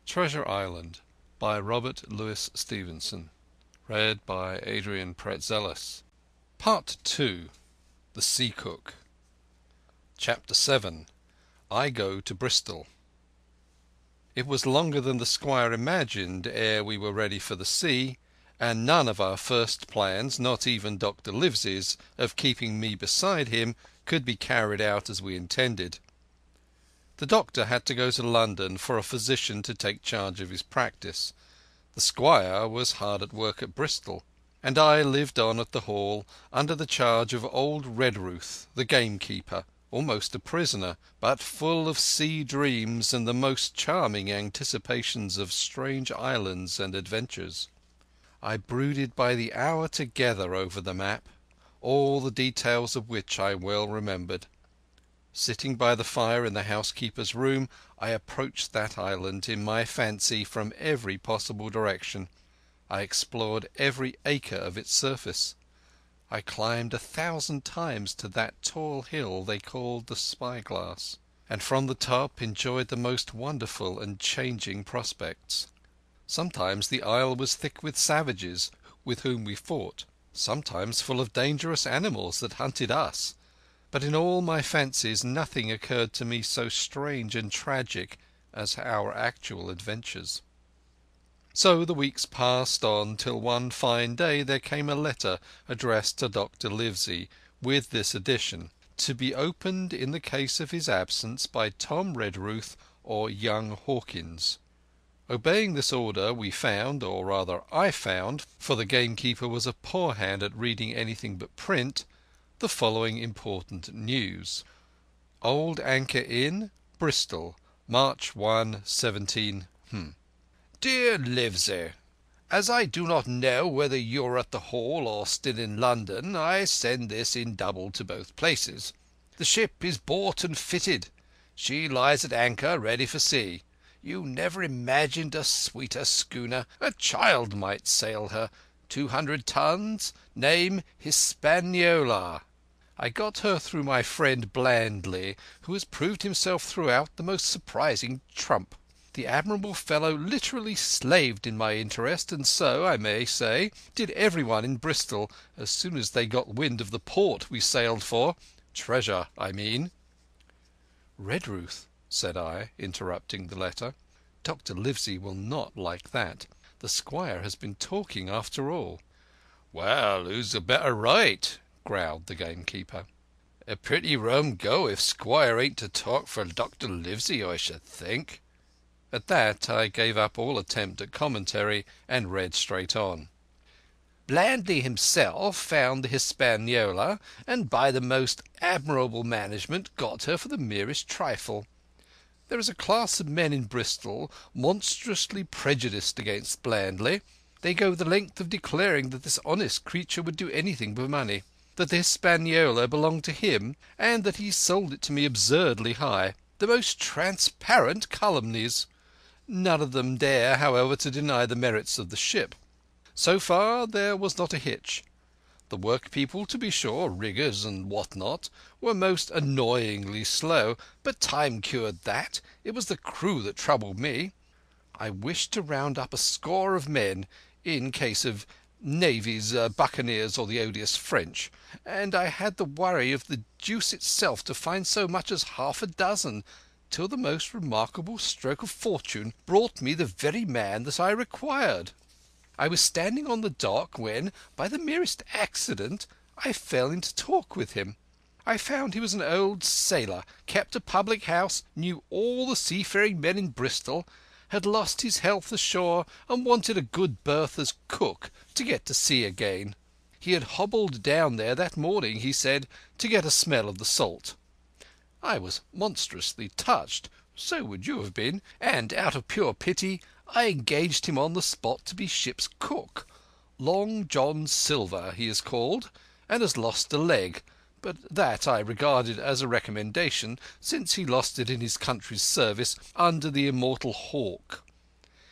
Treasure Island by Robert Louis Stevenson. Read by Adrian Pretzelis. Part 2. The Sea Cook. Chapter 7. I Go to Bristol. It was longer than the squire imagined ere we were ready for the sea, and none of our first plans, not even Dr. Livesey's, of keeping me beside him, could be carried out as we intended. The doctor had to go to London for a physician to take charge of his practice. The squire was hard at work at Bristol, and I lived on at the Hall under the charge of old Redruth, the gamekeeper, almost a prisoner, but full of sea dreams and the most charming anticipations of strange islands and adventures. I brooded by the hour together over the map, all the details of which I well remembered. Sitting by the fire in the housekeeper's room, I approached that island in my fancy from every possible direction. I explored every acre of its surface. I climbed 1,000 times to that tall hill they called the Spyglass, and from the top enjoyed the most wonderful and changing prospects. Sometimes the isle was thick with savages with whom we fought, sometimes full of dangerous animals that hunted us. But in all my fancies nothing occurred to me so strange and tragic as our actual adventures. So the weeks passed on till one fine day there came a letter addressed to Dr. Livesey, with this addition: to be opened in the case of his absence by Tom Redruth or young Hawkins. Obeying this order we found, or rather I found, for the gamekeeper was a poor hand at reading anything but print, the following important news. Old Anchor Inn, Bristol, March 1, 17. Dear Livesey, as I do not know whether you are at the Hall or still in London, I send this in double to both places. The ship is bought and fitted. She lies at anchor, ready for sea. You never imagined a sweeter schooner. A child might sail her. 200 tons. Name Hispaniola. I got her through my friend Blandley, who has proved himself throughout the most surprising trump. The admirable fellow literally slaved in my interest, and so, I may say, did everyone in Bristol as soon as they got wind of the port we sailed for. Treasure, I mean. Redruth, said I, interrupting the letter. Dr. Livesey will not like that. The squire has been talking after all. Well, who's the better right? Growled the gamekeeper. A pretty rum go if Squire ain't to talk for Dr. Livesey, I should think. At that I gave up all attempt at commentary and read straight on. Blandley himself found the Hispaniola, and by the most admirable management got her for the merest trifle. There is a class of men in Bristol monstrously prejudiced against Blandley. They go the length of declaring that this honest creature would do anything for money, that the Hispaniola belonged to him, and that he sold it to me absurdly high. The most transparent calumnies. None of them dare, however, to deny the merits of the ship. So far there was not a hitch. The workpeople, to be sure, riggers and what not, were most annoyingly slow, but time cured that. It was the crew that troubled me. I wished to round up a score of men, in case of navies, buccaneers, or the odious French, and I had the worry of the deuce itself to find so much as half a dozen, till the most remarkable stroke of fortune brought me the very man that I required. I was standing on the dock when, by the merest accident, I fell into talk with him. I found he was an old sailor, kept a public house, knew all the seafaring men in Bristol, had lost his health ashore, and wanted a good berth as cook to get to sea again. He had hobbled down there that morning, he said, to get a smell of the salt. I was monstrously touched, so would you have been, and out of pure pity I engaged him on the spot to be ship's cook. Long John Silver he is called, and has lost a leg, but that I regarded as a recommendation, since he lost it in his country's service under the immortal Hawke.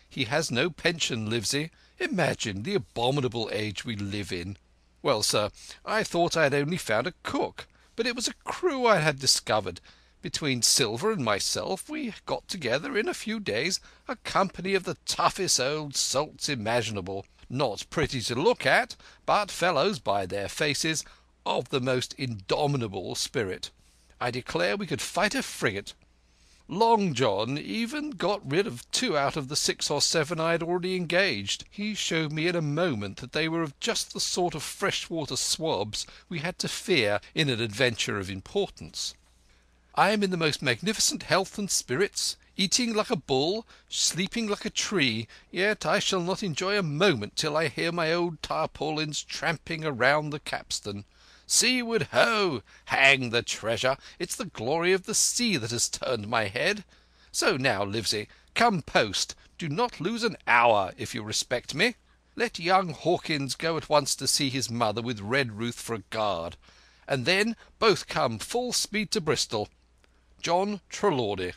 He has no pension, Livesey. Imagine the abominable age we live in. Well, sir, I thought I had only found a cook, but it was a crew I had discovered. Between Silver and myself we got together in a few days a company of the toughest old salts imaginable, not pretty to look at, but fellows, by their faces, of the most indomitable spirit. I declare we could fight a frigate. Long John even got rid of 2 out of the 6 or 7 I had already engaged. He showed me in a moment that they were of just the sort of freshwater swabs we had to fear in an adventure of importance. I am in the most magnificent health and spirits, eating like a bull, sleeping like a tree, yet I shall not enjoy a moment till I hear my old tarpaulins tramping around the capstan. Seaward ho! Hang the treasure! It's the glory of the sea that has turned my head. So now, Livesey, come post. Do not lose an hour, if you respect me. Let young Hawkins go at once to see his mother with Redruth for a guard, and then both come full speed to Bristol. John Trelawney.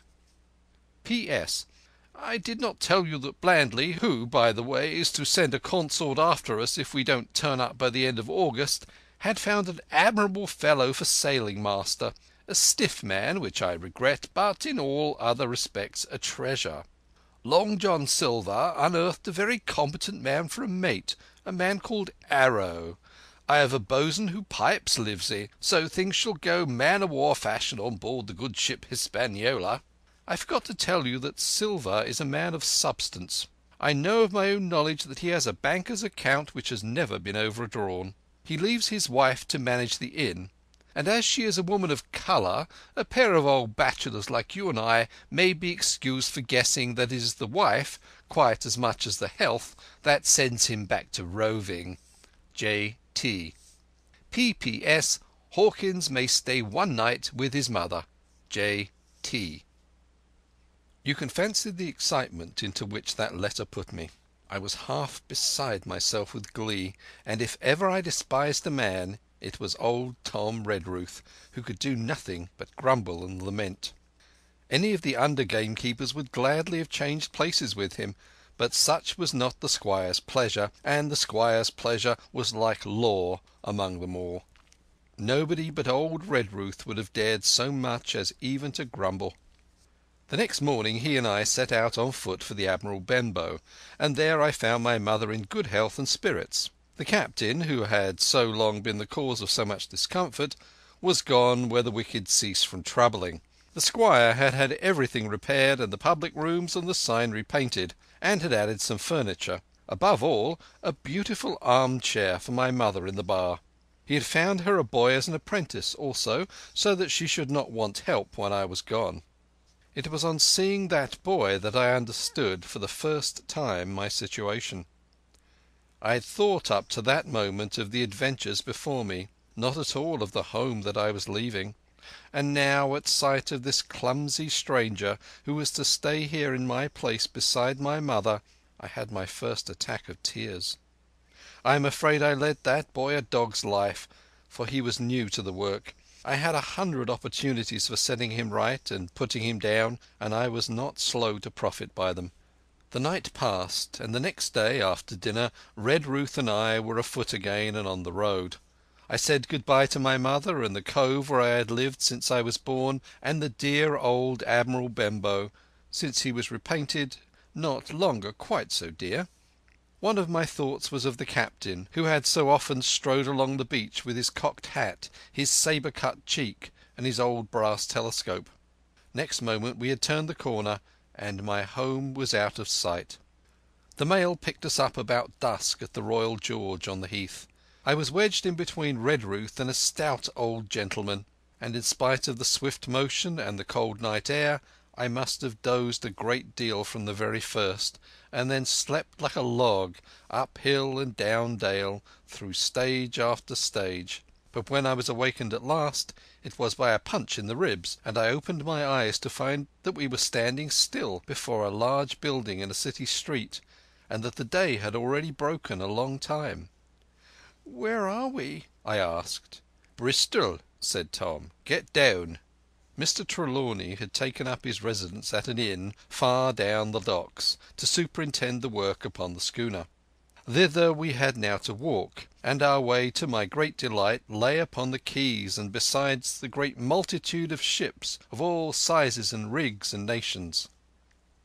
P.S. I did not tell you that Blandley, who, by the way, is to send a consort after us if we don't turn up by the end of August, had found an admirable fellow for sailing master, a stiff man, which I regret, but in all other respects a treasure. Long John Silver unearthed a very competent man for a mate, a man called Arrow. I have a boatswain who pipes, Livesey, so things shall go man-of-war fashion on board the good ship Hispaniola. I forgot to tell you that Silver is a man of substance. I know of my own knowledge that he has a banker's account which has never been overdrawn. He leaves his wife to manage the inn, and as she is a woman of colour, a pair of old bachelors like you and I may be excused for guessing that it is the wife, quite as much as the health, that sends him back to roving. J.T. P.P.S. Hawkins may stay 1 night with his mother. J.T. You can fancy the excitement into which that letter put me. I was half beside myself with glee, and if ever I despised a man, it was old Tom Redruth, who could do nothing but grumble and lament. Any of the under gamekeepers would gladly have changed places with him, but such was not the squire's pleasure, and the squire's pleasure was like law among them all. Nobody but old Redruth would have dared so much as even to grumble. The next morning he and I set out on foot for the Admiral Benbow, and there I found my mother in good health and spirits. The captain, who had so long been the cause of so much discomfort, was gone where the wicked cease from troubling. The squire had had everything repaired and the public rooms and the sign repainted, and had added some furniture. Above all, a beautiful arm-chair for my mother in the bar. He had found her a boy as an apprentice also, so that she should not want help when I was gone. It was on seeing that boy that I understood for the first time my situation. I had thought up to that moment of the adventures before me, not at all of the home that I was leaving, and now at sight of this clumsy stranger who was to stay here in my place beside my mother, I had my first attack of tears. I am afraid I led that boy a dog's life, for he was new to the work. I had 100 opportunities for setting him right and putting him down, and I was not slow to profit by them. The night passed, and the next day, after dinner, Redruth and I were afoot again and on the road. I said good-bye to my mother and the cove where I had lived since I was born, and the dear old Admiral Benbow, since he was repainted, not longer quite so dear. One of my thoughts was of the captain, who had so often strode along the beach with his cocked hat, his sabre-cut cheek, and his old brass telescope. Next moment we had turned the corner, and my home was out of sight. The mail picked us up about dusk at the Royal George on the heath. I was wedged in between Redruth and a stout old gentleman, and in spite of the swift motion and the cold night air, I must have dozed a great deal from the very first, and then slept like a log, up hill and down dale, through stage after stage. But when I was awakened at last, it was by a punch in the ribs, and I opened my eyes to find that we were standing still before a large building in a city street, and that the day had already broken a long time. "Where are we?" I asked. "Bristol," said Tom. "Get down." Mr. Trelawney had taken up his residence at an inn far down the docks to superintend the work upon the schooner. Thither we had now to walk, and our way, to my great delight, lay upon the quays and beside the great multitude of ships of all sizes and rigs and nations.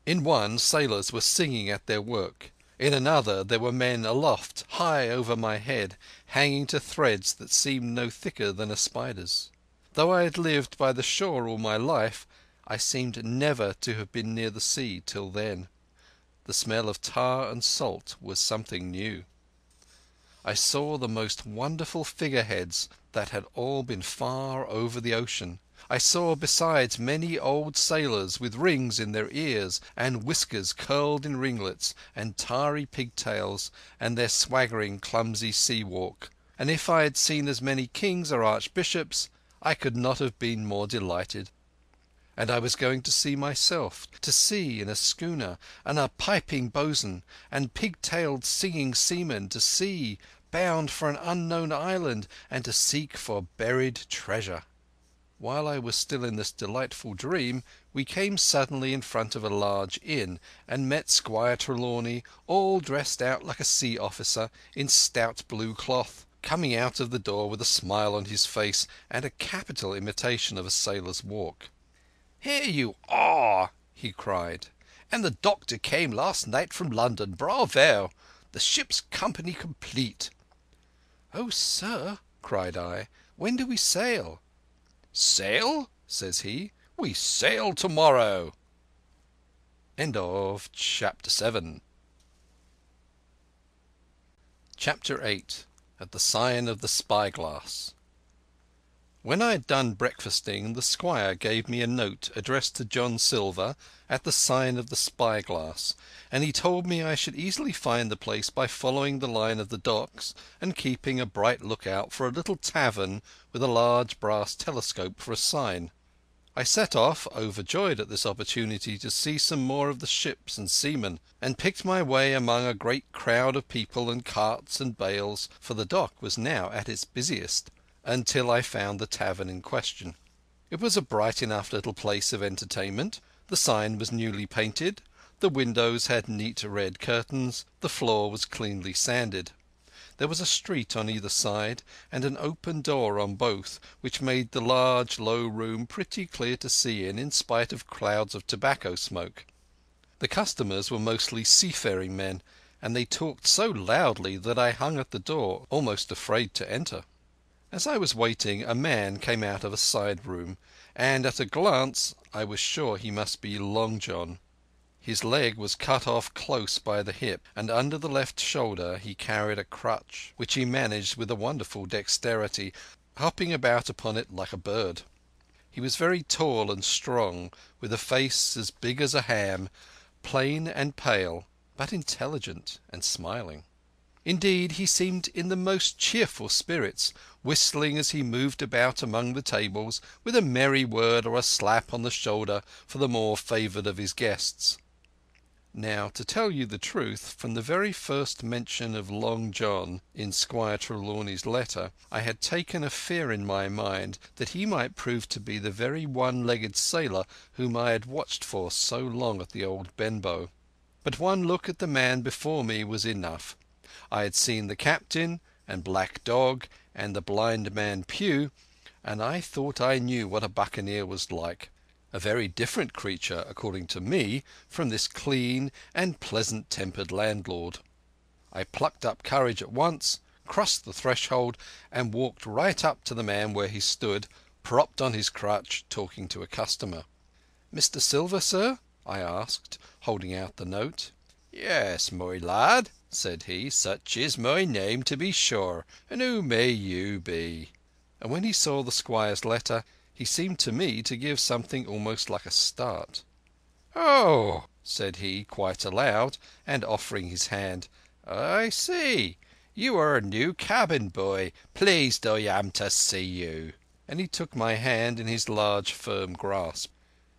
In one sailors were singing at their work. In another there were men aloft, high over my head, hanging to threads that seemed no thicker than a spider's. Though I had lived by the shore all my life, I seemed never to have been near the sea till then. The smell of tar and salt was something new. I saw the most wonderful figureheads that had all been far over the ocean. I saw besides many old sailors with rings in their ears and whiskers curled in ringlets and tarry pigtails and their swaggering clumsy sea walk, and if I had seen as many kings or archbishops I could not have been more delighted. And I was going to sea myself, to sea in a schooner, and a piping boatswain, and pigtailed singing seamen, to sea, bound for an unknown island, and to seek for buried treasure. While I was still in this delightful dream, we came suddenly in front of a large inn, and met Squire Trelawney, all dressed out like a sea officer, in stout blue cloth, coming out of the door with a smile on his face and a capital imitation of a sailor's walk. "Here you are!" he cried. "And the doctor came last night from London. Bravo! The ship's company complete." "Oh, sir," cried I, "when do we sail?" "Sail?" says he. "We sail tomorrow." Chapter 8. At the Sign of the Spyglass. When I had done breakfasting, the squire gave me a note addressed to John Silver at the Sign of the Spyglass, and he told me I should easily find the place by following the line of the docks and keeping a bright lookout for a little tavern with a large brass telescope for a sign. I set off, overjoyed at this opportunity to see some more of the ships and seamen, and picked my way among a great crowd of people and carts and bales, for the dock was now at its busiest, until I found the tavern in question. It was a bright enough little place of entertainment. The sign was newly painted, the windows had neat red curtains, the floor was cleanly sanded. There was a street on either side, and an open door on both, which made the large low room pretty clear to see in spite of clouds of tobacco smoke. The customers were mostly seafaring men, and they talked so loudly that I hung at the door, almost afraid to enter. As I was waiting, a man came out of a side room, and at a glance I was sure he must be Long John. His leg was cut off close by the hip, and under the left shoulder he carried a crutch, which he managed with a wonderful dexterity, hopping about upon it like a bird. He was very tall and strong, with a face as big as a ham, plain and pale, but intelligent and smiling. Indeed, he seemed in the most cheerful spirits, whistling as he moved about among the tables, with a merry word or a slap on the shoulder for the more favoured of his guests. Now, to tell you the truth, from the very first mention of Long John in Squire Trelawney's letter, I had taken a fear in my mind that he might prove to be the very one-legged sailor whom I had watched for so long at the old Benbow. But one look at the man before me was enough. I had seen the captain, and Black Dog, and the blind man Pugh, and I thought I knew what a buccaneer was like. A very different creature, according to me, from this clean and pleasant-tempered landlord. I plucked up courage at once, crossed the threshold, and walked right up to the man where he stood, propped on his crutch, talking to a customer. "Mr. Silver, sir?" I asked, holding out the note. "Yes, my lad," said he, "such is my name, to be sure. And who may you be?" And when he saw the squire's letter, he seemed to me to give something almost like a start. "Oh," said he quite aloud, and offering his hand, "I see. You are a new cabin boy. Pleased I am to see you." And he took my hand in his large firm grasp.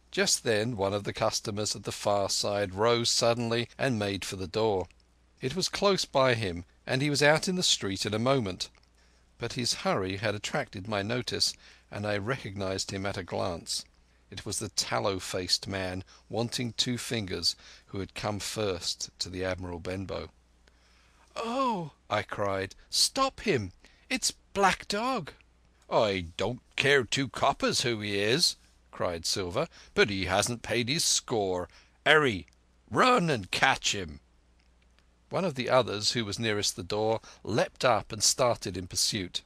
Just then one of the customers at the far side rose suddenly and made for the door. It was close by him, and he was out in the street in a moment. But his hurry had attracted my notice, and I recognized him at a glance. It was the tallow-faced man, wanting 2 fingers, who had come first to the Admiral Benbow. "Oh!" I cried. "Stop him! It's Black Dog." "I don't care two coppers who he is," cried Silver, "but he hasn't paid his score. Hurry! Run and catch him!" One of the others, who was nearest the door, leapt up and started in pursuit.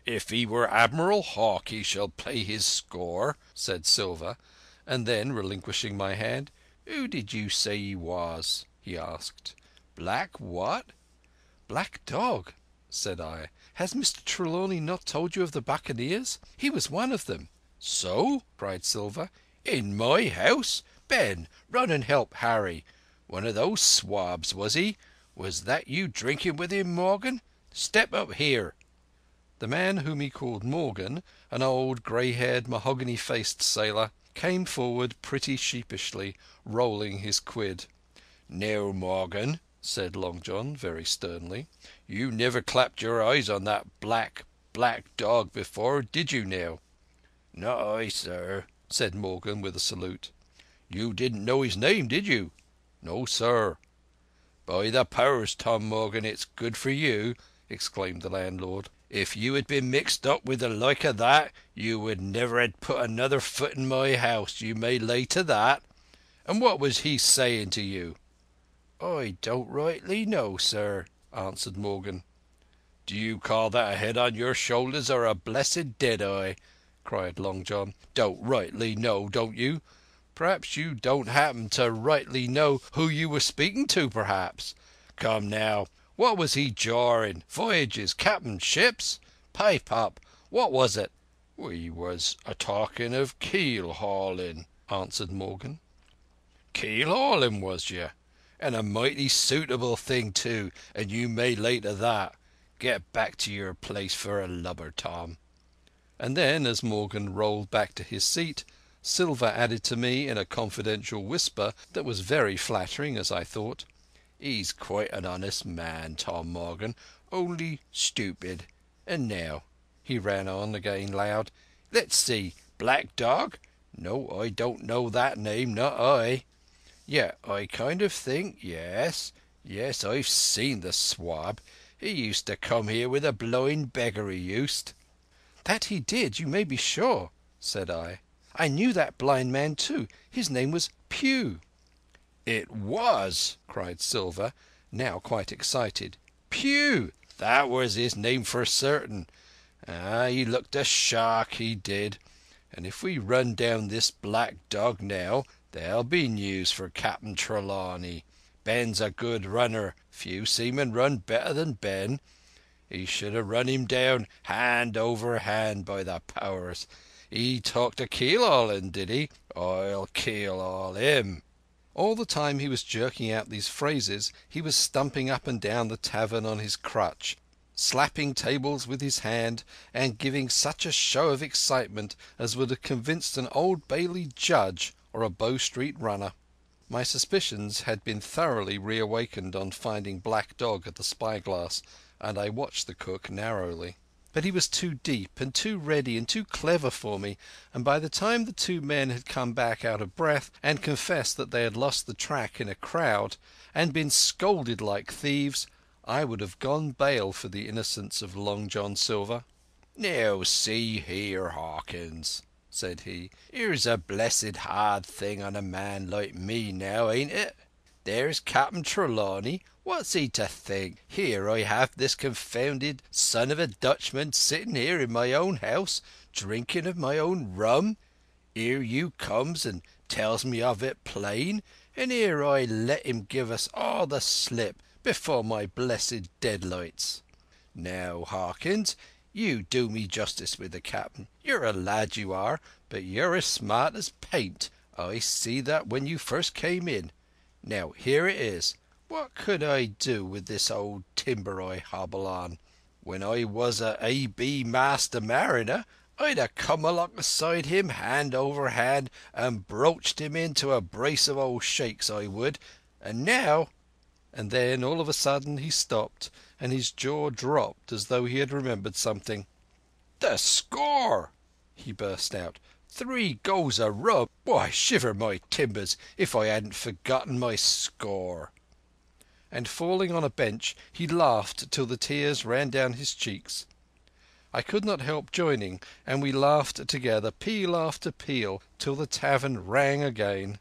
"If he were Admiral Hawk he shall pay his score," said Silver, and then, relinquishing my hand, "Who did you say he was?" he asked. "Black what?" "Black Dog," said I. "Has Mr. Trelawney not told you of the Buccaneers? He was one of them." "So?" cried Silver. "In my house? Ben, run and help Harry. One of those swabs, was he? Was that you drinking with him, Morgan? Step up here." The man whom he called Morgan, an old grey-haired, mahogany-faced sailor, came forward pretty sheepishly, rolling his quid. "Now, Morgan," said Long John very sternly, "you never clapped your eyes on that black dog before, did you now?" "Not I, sir," said Morgan with a salute. "You didn't know his name, did you?" "No, sir." "By the powers, Tom Morgan, it's good for you!" exclaimed the landlord. "If you had been mixed up with the like of that, you would never have put another foot in my house, you may lay to that. And what was he saying to you?" "I don't rightly know, sir," answered Morgan. "Do you call that a head on your shoulders or a blessed dead eye?" cried Long John. "Don't rightly know, don't you? Perhaps you don't happen to rightly know who you were speaking to, perhaps? Come now, what was he jawing? Voyages, captain, ships? Pipe up. What was it?" "We was a talking of keel hauling," answered Morgan. "Keel hauling, was ye? And a mighty suitable thing too, and you may lay to that. Get back to your place for a lubber, Tom." And then, as Morgan rolled back to his seat, Silver added to me in a confidential whisper that was very flattering, as I thought, "He's quite an honest man, Tom Morgan, only stupid. And now," he ran on again loud, "let's see, Black Dog? No, I don't know that name, not I. Yet I kind of think, yes, I've seen the swab. He used to come here with a blowing beggar, he used." "That he did, you may be sure," said I. "I knew that blind man too. His name was Pugh." "It was!" cried Silver, now quite excited. "Pugh! That was his name for certain. Ah, he looked a shark, he did. And if we run down this Black Dog now, there'll be news for Captain Trelawney. Ben's a good runner. Few seamen run better than Ben. He should have run him down hand over hand, by the powers. He talked of keel hauling, did he? I'll keel haul him." All the time he was jerking out these phrases he was stumping up and down the tavern on his crutch, slapping tables with his hand, and giving such a show of excitement as would have convinced an Old Bailey judge or a Bow Street runner. My suspicions had been thoroughly reawakened on finding Black Dog at the spyglass, and I watched the cook narrowly. But he was too deep and too ready and too clever for me, and by the time the two men had come back out of breath and confessed that they had lost the track in a crowd and been scolded like thieves, I would have gone bail for the innocence of Long John Silver. "Now see here, Hawkins," said he, "here's a blessed hard thing on a man like me now, ain't it? There's Captain Trelawney. What's he to think? Here I have this confounded son of a Dutchman sitting here in my own house, drinking of my own rum. Here you comes and tells me of it plain, and here I let him give us all the slip before my blessed deadlights. Now, Hawkins, you do me justice with the captain. You're a lad, you are, but you're as smart as paint. I see that when you first came in. Now, here it is. What could I do with this old timber I hobble on? When I was a A.B. master mariner, I'd have come alongside him hand over hand and broached him into a brace of old shakes, I would. And now—" And then all of a sudden he stopped, and his jaw dropped as though he had remembered something. "The score!" he burst out. "3 goes a rub! Why, shiver my timbers if I hadn't forgotten my score." and falling on a bench he laughed till the tears ran down his cheeks. I could not help joining, and we laughed together, peal after peal, till the tavern rang again.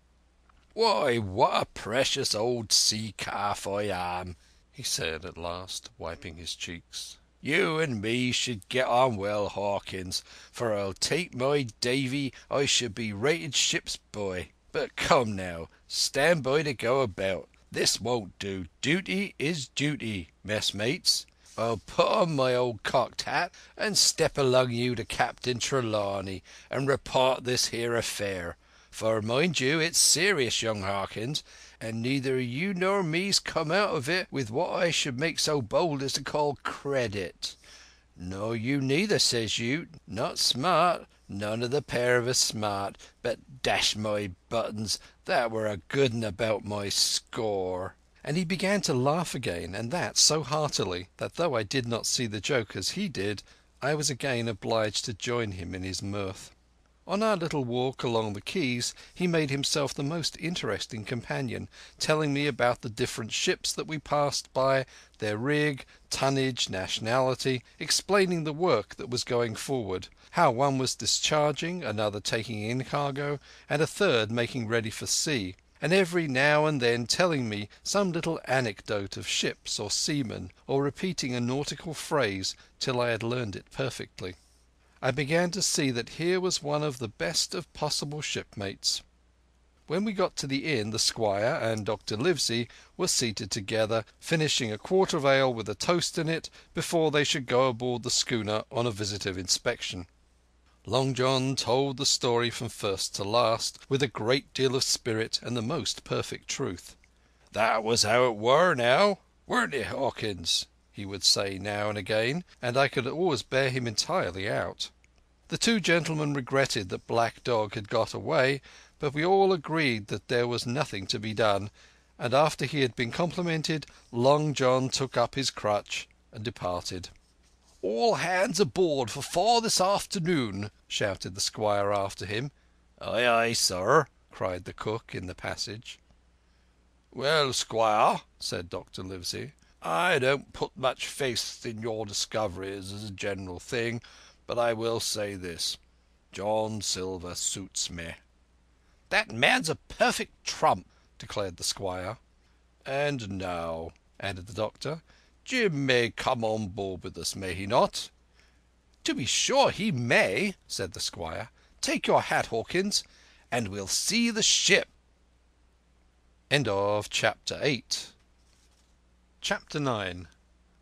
"Why, what a precious old sea calf I am!" he said at last, wiping his cheeks. "You and me should get on well, Hawkins, for I'll take my Davy I should be rated ship's boy. But come now, stand by to go about. This won't do. Duty is duty, messmates. I'll put on my old cocked hat and step along you to Captain Trelawney and report this here affair. For, mind you, it's serious, young Hawkins, and neither you nor me's come out of it with what I should make so bold as to call credit. No, you neither, says you. Not smart. None of the pair of us smart. But dash my buttons, that were a good un about my score." And he began to laugh again, and that so heartily that though I did not see the joke as he did, I was again obliged to join him in his mirth. On our little walk along the quays he made himself the most interesting companion, telling me about the different ships that we passed by, their rig, tonnage, nationality, explaining the work that was going forward, how one was discharging, another taking in cargo, and a third making ready for sea, and every now and then telling me some little anecdote of ships or seamen, or repeating a nautical phrase till I had learned it perfectly. I began to see that here was one of the best of possible shipmates. When we got to the inn, the squire and Dr. Livesey were seated together, finishing a quart of ale with a toast in it before they should go aboard the schooner on a visit of inspection. Long John told the story from first to last, with a great deal of spirit and the most perfect truth. "That was how it were, now, weren't it, Hawkins?" he would say now and again, and I could always bear him entirely out. The two gentlemen regretted that Black Dog had got away, but we all agreed that there was nothing to be done, and after he had been complimented, Long John took up his crutch and departed. "All hands aboard for 4 this afternoon," shouted the squire after him. "Aye, aye, sir," cried the cook in the passage. "Well, squire," said Dr. Livesey, "I don't put much faith in your discoveries as a general thing, but I will say this. John Silver suits me." "That man's a perfect trump," declared the squire. "And now," added the doctor, "Jim may come on board with us, may he not?" "To be sure he may," said the squire. "Take your hat, Hawkins, and we'll see the ship." Chapter 9.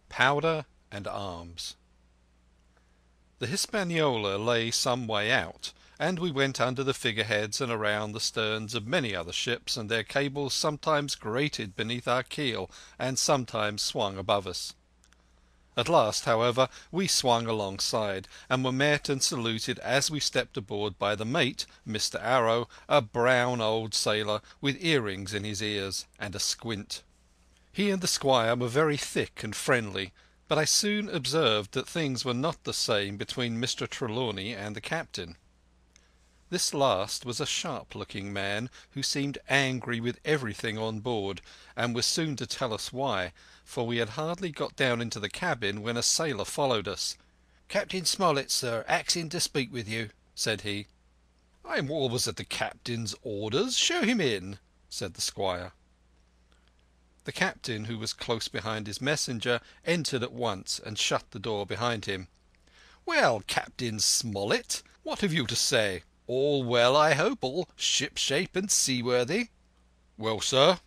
Powder and Arms. The Hispaniola lay some way out, and we went under the figureheads and around the sterns of many other ships, and their cables sometimes grated beneath our keel and sometimes swung above us. At last, however, we swung alongside, and were met and saluted as we stepped aboard by the mate, Mr. Arrow, a brown old sailor with earrings in his ears and a squint. He and the squire were very thick and friendly, but I soon observed that things were not the same between Mr. Trelawney and the captain. This last was a sharp-looking man who seemed angry with everything on board, and was soon to tell us why, for we had hardly got down into the cabin when a sailor followed us. "Captain Smollett, sir, axing to speak with you," said he. "I'm always at the captain's orders. Show him in," said the squire. The captain, who was close behind his messenger, entered at once and shut the door behind him. "Well, Captain Smollett, what have you to say? All well, I hope, all shipshape and seaworthy?" "Well, sir,"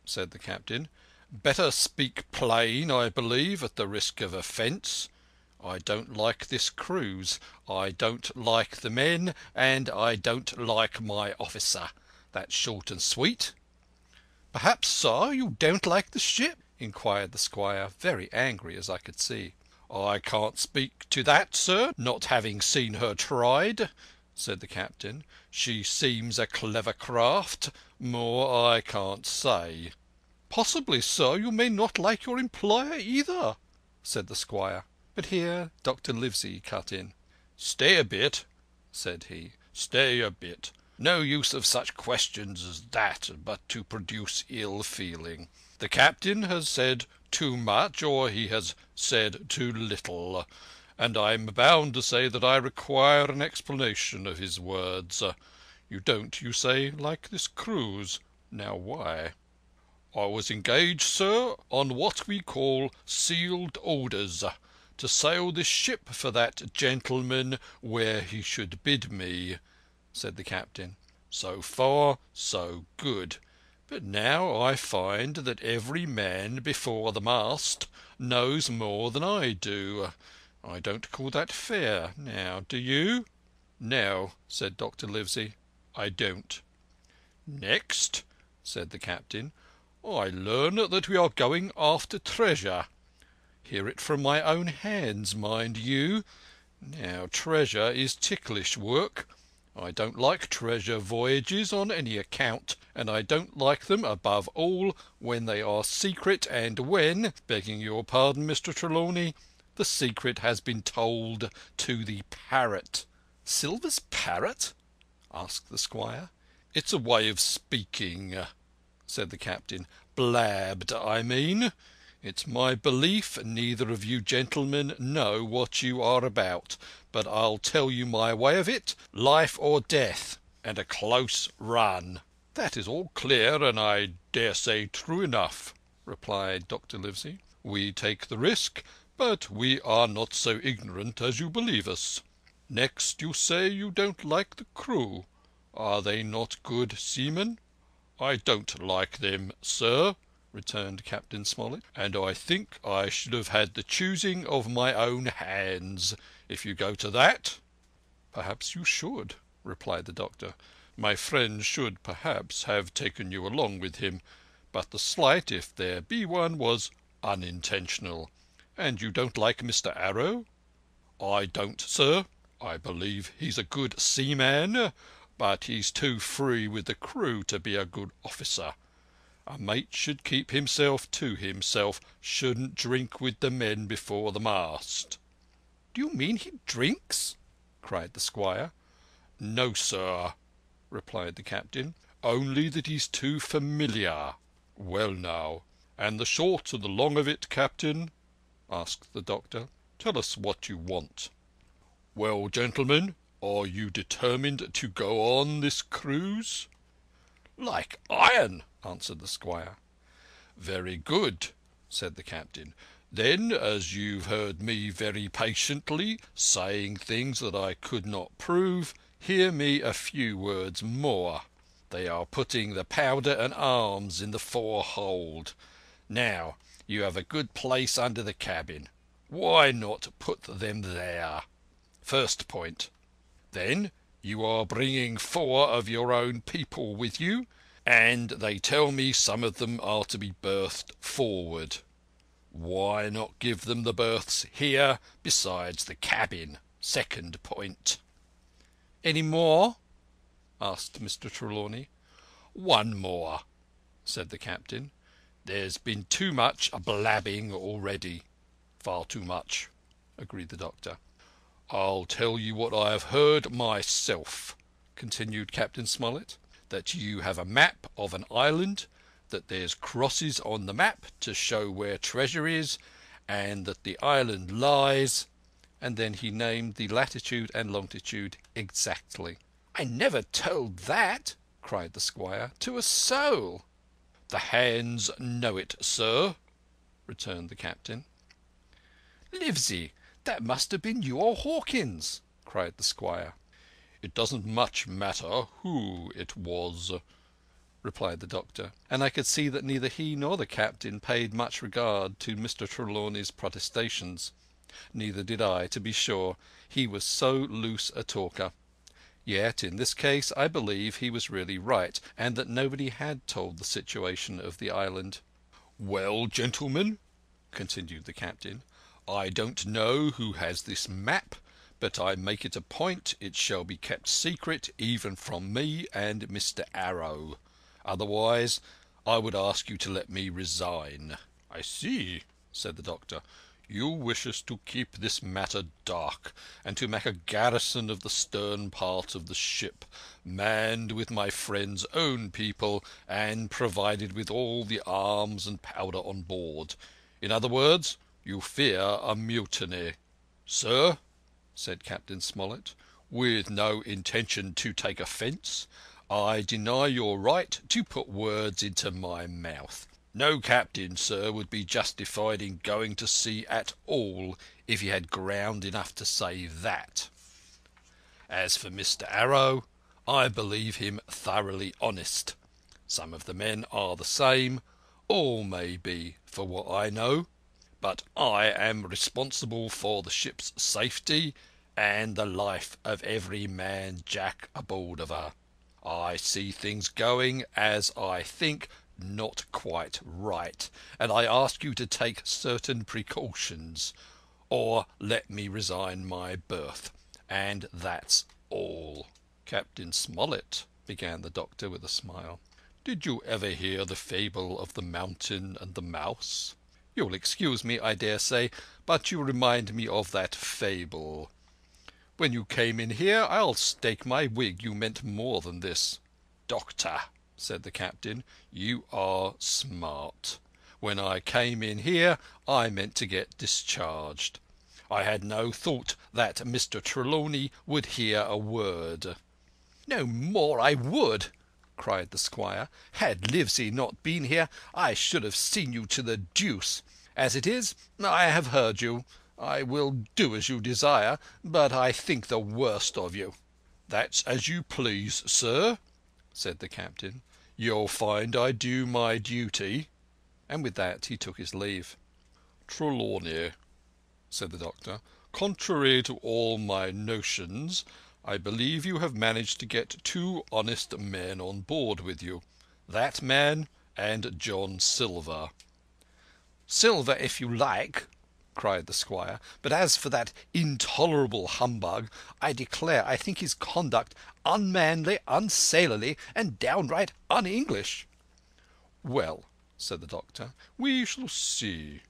said the captain, "better speak plain, I believe, at the risk of offence. I don't like this cruise. I don't like the men, and I don't like my officer. That's short and sweet." "Perhaps, sir, you don't like the ship?" inquired the squire, very angry, as I could see. "I can't speak to that, sir, not having seen her tried," said the captain. "She seems a clever craft. More I can't say." "Possibly, sir, you may not like your employer either," said the squire. But here Dr. Livesey cut in. "Stay a bit," said he. "Stay a bit. No use of such questions as that, but to produce ill feeling. The captain has said too much, or he has said too little, and I am bound to say that I require an explanation of his words. You don't, you say, like this cruise. Now why?" "I was engaged, sir, on what we call sealed orders, to sail this ship for that gentleman where he should bid me," said the captain. "So far, so good. But now I find that every man before the mast knows more than I do. I don't call that fair. Now, do you?" "No," said Dr. Livesey, "I don't." "Next," said the captain, "I learn that we are going after treasure. Hear it from my own hands, mind you. Now, treasure is ticklish work. I don't like treasure voyages on any account, and I don't like them above all when they are secret and when, begging your pardon, Mr. Trelawney, the secret has been told to the parrot." "Silver's parrot?" asked the squire. "It's a way of speaking," said the captain. "Blabbed, I mean. It's my belief neither of you gentlemen know what you are about, but I'll tell you my way of it, life or death, and a close run." "That is all clear, and I dare say true enough," replied Dr. Livesey. "We take the risk, but we are not so ignorant as you believe us. Next, you say you don't like the crew. Are they not good seamen?" "I don't like them, sir," returned Captain Smollett, "and I think I should have had the choosing of my own hands, if you go to that." "Perhaps you should," replied the doctor. "My friend should perhaps have taken you along with him, but the slight, if there be one, was unintentional. And you don't like Mr. Arrow?" "I don't, sir. I believe he's a good seaman, but he's too free with the crew to be a good officer. A mate should keep himself to himself, shouldn't drink with the men before the mast." "Do you mean he drinks?" cried the squire. "No, sir," replied the captain. "Only that he's too familiar." "Well now, and the short and the long of it, captain?" asked the doctor. "Tell us what you want." "Well, gentlemen, are you determined to go on this cruise?" "Like iron," answered the squire. "Very good," said the captain. "Then, as you've heard me very patiently saying things that I could not prove, hear me a few words more. They are putting the powder and arms in the fore-hold. Now, you have a good place under the cabin. Why not put them there? First point. Then you are bringing 4 of your own people with you, and they tell me some of them are to be berthed forward. Why not give them the berths here besides the cabin? Second point." "Any more?" asked Mr. Trelawney. "One more," said the captain. "There's been too much blabbing already." "Far too much," agreed the doctor. "I'll tell you what I have heard myself," continued Captain Smollett. "That you have a map of an island, that there's crosses on the map to show where treasure is, and that the island lies—" and then he named the latitude and longitude exactly. "I never told that," cried the squire, "to a soul." "The hands know it, sir," returned the captain. "Livesey, that must have been you or Hawkins," cried the squire. "It doesn't much matter who it was," replied the doctor, and I could see that neither he nor the captain paid much regard to Mr. Trelawney's protestations. Neither did I, to be sure. He was so loose a talker. Yet in this case I believe he was really right, and that nobody had told the situation of the island. "Well, gentlemen," continued the captain, "I don't know who has this map, but I make it a point it shall be kept secret even from me and Mr. Arrow. Otherwise, I would ask you to let me resign." "I see," said the doctor. You wish us to keep this matter dark, and to make a garrison of the stern part of the ship, manned with my friend's own people, and provided with all the arms and powder on board. In other words, you fear a mutiny. Sir, said Captain Smollett, with no intention to take offence, I deny your right to put words into my mouth. No captain, sir, would be justified in going to sea at all if he had ground enough to say that. As for Mr. Arrow, I believe him thoroughly honest. Some of the men are the same, all may be, for what I know, but I am responsible for the ship's safety and the life of every man jack aboard of her. I see things going, as I think, not quite right, and I ask you to take certain precautions, or let me resign my berth, and that's all. Captain Smollett, began the doctor with a smile, did you ever hear the fable of the mountain and the mouse? You'll excuse me, I dare say, but you remind me of that fable. When you came in here, I'll stake my wig you meant more than this. Doctor, said the captain, you are smart. When I came in here, I meant to get discharged. I had no thought that Mr. Trelawney would hear a word. No more I would, cried the squire. Had Livesey not been here, I should have seen you to the deuce. As it is, I have heard you. I will do as you desire, but I think the worst of you. That's as you please, sir, said the captain. You'll find I do my duty. And with that he took his leave. Trelawney, said the doctor, contrary to all my notions, I believe you have managed to get 2 honest men on board with you. That man and John Silver. Silver, if you like, cried the squire, but as for that intolerable humbug, I declare I think his conduct unmanly, unsailorly, and downright un-English. Well, said the doctor, we shall see.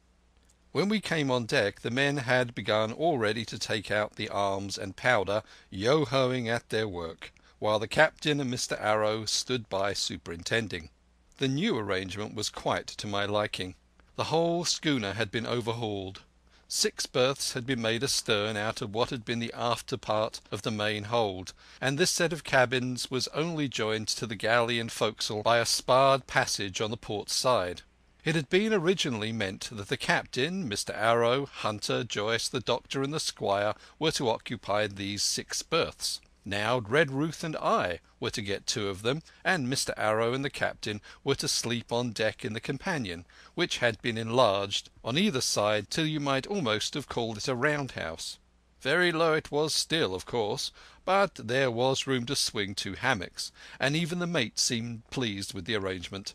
When we came on deck, the men had begun already to take out the arms and powder, yo-hoing at their work, while the captain and Mr. Arrow stood by superintending. The new arrangement was quite to my liking. The whole schooner had been overhauled. 6 berths had been made astern out of what had been the after part of the main hold, and this set of cabins was only joined to the galley and forecastle by a sparred passage on the port side. It had been originally meant that the captain, Mr. Arrow, Hunter, Joyce, the doctor, and the squire were to occupy these 6 berths. Now Redruth and I were to get 2 of them, and Mr. Arrow and the captain were to sleep on deck in the companion, which had been enlarged on either side till you might almost have called it a roundhouse. Very low it was still, of course, but there was room to swing 2 hammocks, and even the mate seemed pleased with the arrangement.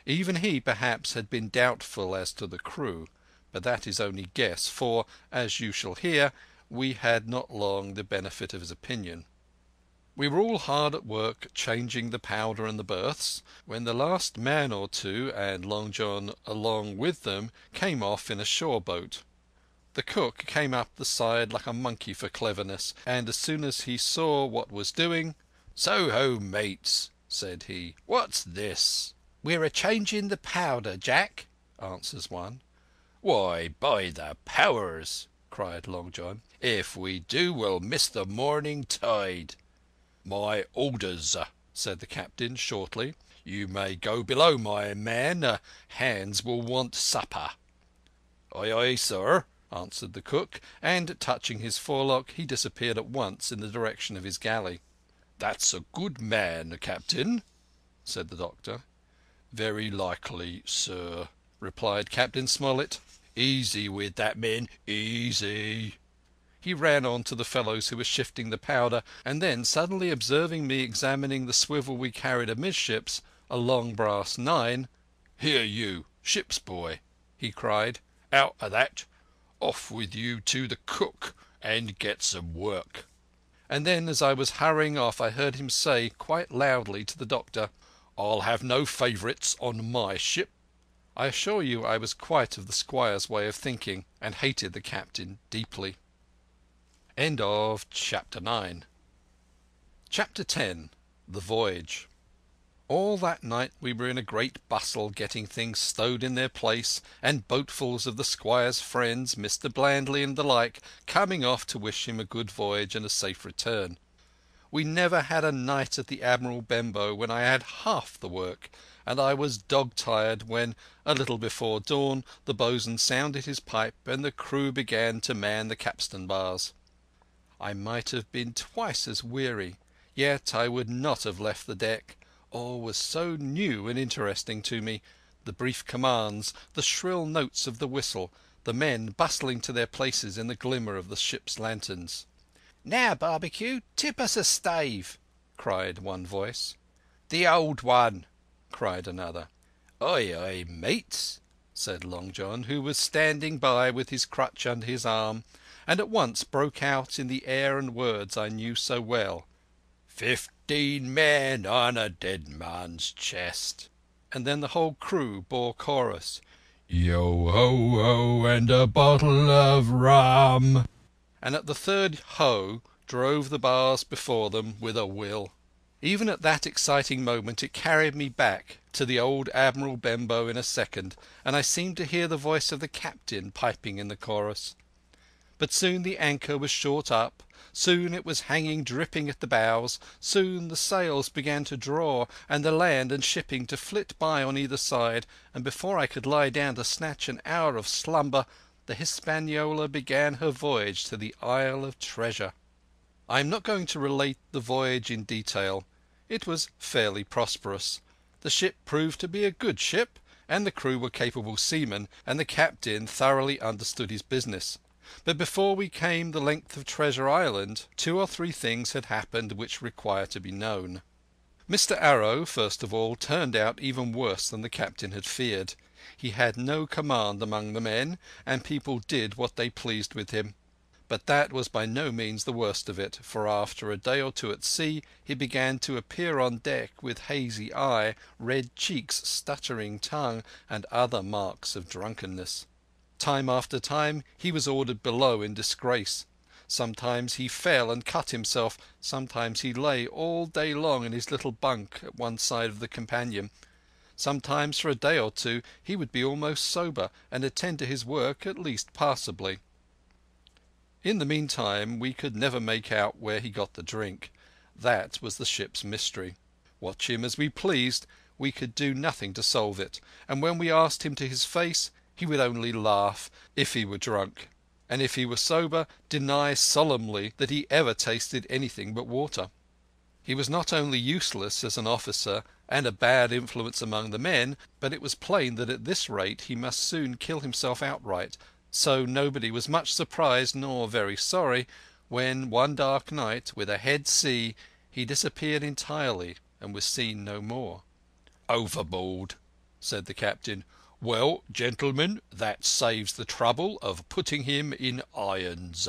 Even he, perhaps, had been doubtful as to the crew, but that is only guess, for, as you shall hear, we had not long the benefit of his opinion. We were all hard at work changing the powder and the berths, when the last man or 2, and Long John along with them, came off in a shore boat. The cook came up the side like a monkey for cleverness, and as soon as he saw what was doing, "So ho, mates," said he. "What's this?" "We're a-changing the powder, Jack," answers one. "Why, by the powers," cried Long John, "if we do, we'll miss the morning tide." "My orders," said the captain shortly. "You may go below, my man. Hands will want supper." "Aye, aye, sir," answered the cook, and touching his forelock, he disappeared at once in the direction of his galley. "That's a good man, captain," said the doctor. "Very likely, sir," replied Captain Smollett. "Easy with that, men, easy." He ran on to the fellows who were shifting the powder, and then, suddenly observing me examining the swivel we carried amidships, a long brass 9, "Here you, ship's boy," he cried, "out of that. Off with you to the cook and get some work." And then, as I was hurrying off, I heard him say quite loudly to the doctor, "I'll have no favourites on my ship." I assure you I was quite of the squire's way of thinking, and hated the captain deeply. Chapter 9. Chapter 10. The Voyage. All that night we were in a great bustle getting things stowed in their place, and boatfuls of the squire's friends, Mr. Blandley and the like, coming off to wish him a good voyage and a safe return. We never had a night at the Admiral Benbow when I had half the work, and I was dog-tired when, a little before dawn, the boatswain sounded his pipe and the crew began to man the capstan bars. I might have been twice as weary, yet I would not have left the deck. All was so new and interesting to me: the brief commands, the shrill notes of the whistle, the men bustling to their places in the glimmer of the ship's lanterns. "Now, Barbecue, tip us a stave," cried one voice. "The old one," cried another. "Aye, aye, mates," said Long John, who was standing by with his crutch under his arm, and at once broke out in the air and words I knew so well. 15 men on a dead man's chest. And then the whole crew bore chorus. Yo ho ho and a bottle of rum. And at the third ho drove the bars before them with a will. Even at that exciting moment it carried me back to the old Admiral Benbow in a second, and I seemed to hear the voice of the captain piping in the chorus. But soon the anchor was short up, soon it was hanging dripping at the bows, soon the sails began to draw and the land and shipping to flit by on either side, and before I could lie down to snatch an hour of slumber, the Hispaniola began her voyage to the Isle of Treasure. I am not going to relate the voyage in detail. It was fairly prosperous. The ship proved to be a good ship, and the crew were capable seamen, and the captain thoroughly understood his business. But before we came the length of Treasure Island, 2 or 3 things had happened which require to be known. Mr. Arrow, first of all, turned out even worse than the captain had feared. He had no command among the men, and people did what they pleased with him. But that was by no means the worst of it, for after a day or 2 at sea he began to appear on deck with hazy eye, red cheeks, stuttering tongue, and other marks of drunkenness. Time after time he was ordered below in disgrace. Sometimes he fell and cut himself, sometimes he lay all day long in his little bunk at one side of the companion. Sometimes for a day or 2 he would be almost sober and attend to his work at least passably. In the meantime we could never make out where he got the drink. That was the ship's mystery. Watch him as we pleased, we could do nothing to solve it, and when we asked him to his face he would only laugh if he were drunk, and if he were sober deny solemnly that he ever tasted anything but water. He was not only useless as an officer and a bad influence among the men, but it was plain that at this rate he must soon kill himself outright, so nobody was much surprised nor very sorry when one dark night, with a head sea, he disappeared entirely and was seen no more. "Overboard," said the captain. "Well, gentlemen, that saves the trouble of putting him in irons."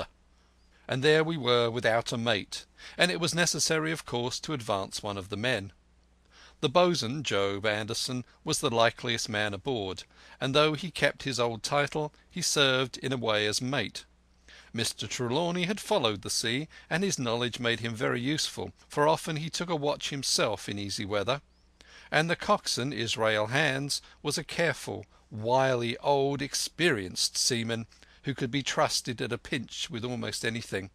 And there we were without a mate, and it was necessary, of course, to advance one of the men. The boatswain, Job Anderson, was the likeliest man aboard, and though he kept his old title, he served in a way as mate. Mr. Trelawney had followed the sea, and his knowledge made him very useful, for often he took a watch himself in easy weather. And the coxswain, Israel Hands, was a careful, wily, old, experienced seaman, who could be trusted at a pinch with almost anything.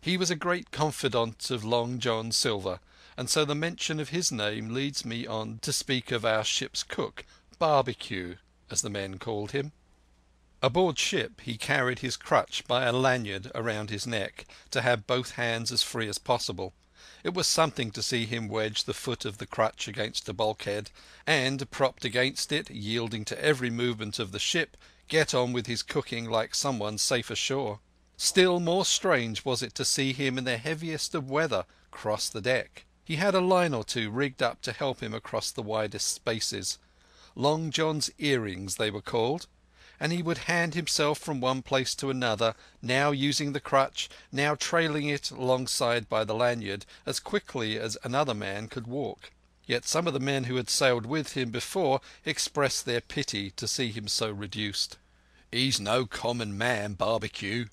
He was a great confidant of Long John Silver, and so the mention of his name leads me on to speak of our ship's cook, Barbecue, as the men called him. Aboard ship he carried his crutch by a lanyard around his neck, to have both hands as free as possible. It was something to see him wedge the foot of the crutch against a bulkhead, and, propped against it, yielding to every movement of the ship, get on with his cooking like someone safe ashore. Still more strange was it to see him in the heaviest of weather cross the deck. He had a line or 2 rigged up to help him across the widest spaces. Long John's earrings they were called, and he would hand himself from one place to another, now using the crutch, now trailing it alongside by the lanyard, as quickly as another man could walk. Yet some of the men who had sailed with him before expressed their pity to see him so reduced. "He's no common man, Barbecue,"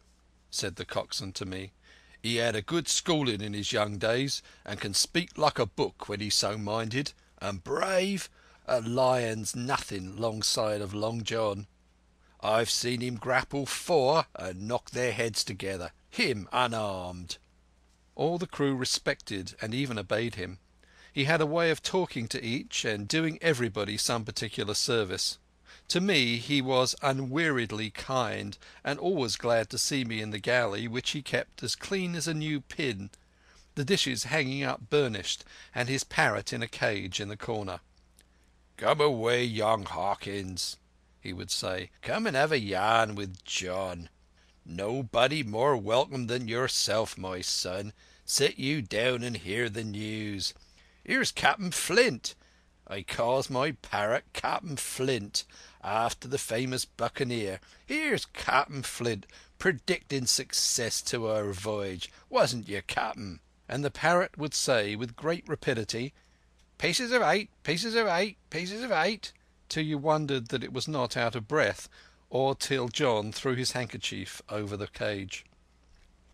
said the coxswain to me. "He had a good schooling in his young days, and can speak like a book when he's so minded. And brave! A lion's nothing longside of Long John. I've seen him grapple four and knock their heads together, him unarmed." All the crew respected and even obeyed him. He had a way of talking to each and doing everybody some particular service. To me he was unweariedly kind, and always glad to see me in the galley, which he kept as clean as a new pin, the dishes hanging up burnished, and his parrot in a cage in the corner. "Come away, young Hawkins," he would say. "Come and have a yarn with John. Nobody more welcome than yourself, my son. Sit you down and hear the news. Here's Captain Flint. I calls my parrot Captain Flint, after the famous buccaneer. Here's Captain Flint predicting success to our voyage. Wasn't you, Captain?" And the parrot would say with great rapidity, "Pieces of 8, pieces of 8, pieces of 8," till you wondered that it was not out of breath, or till John threw his handkerchief over the cage.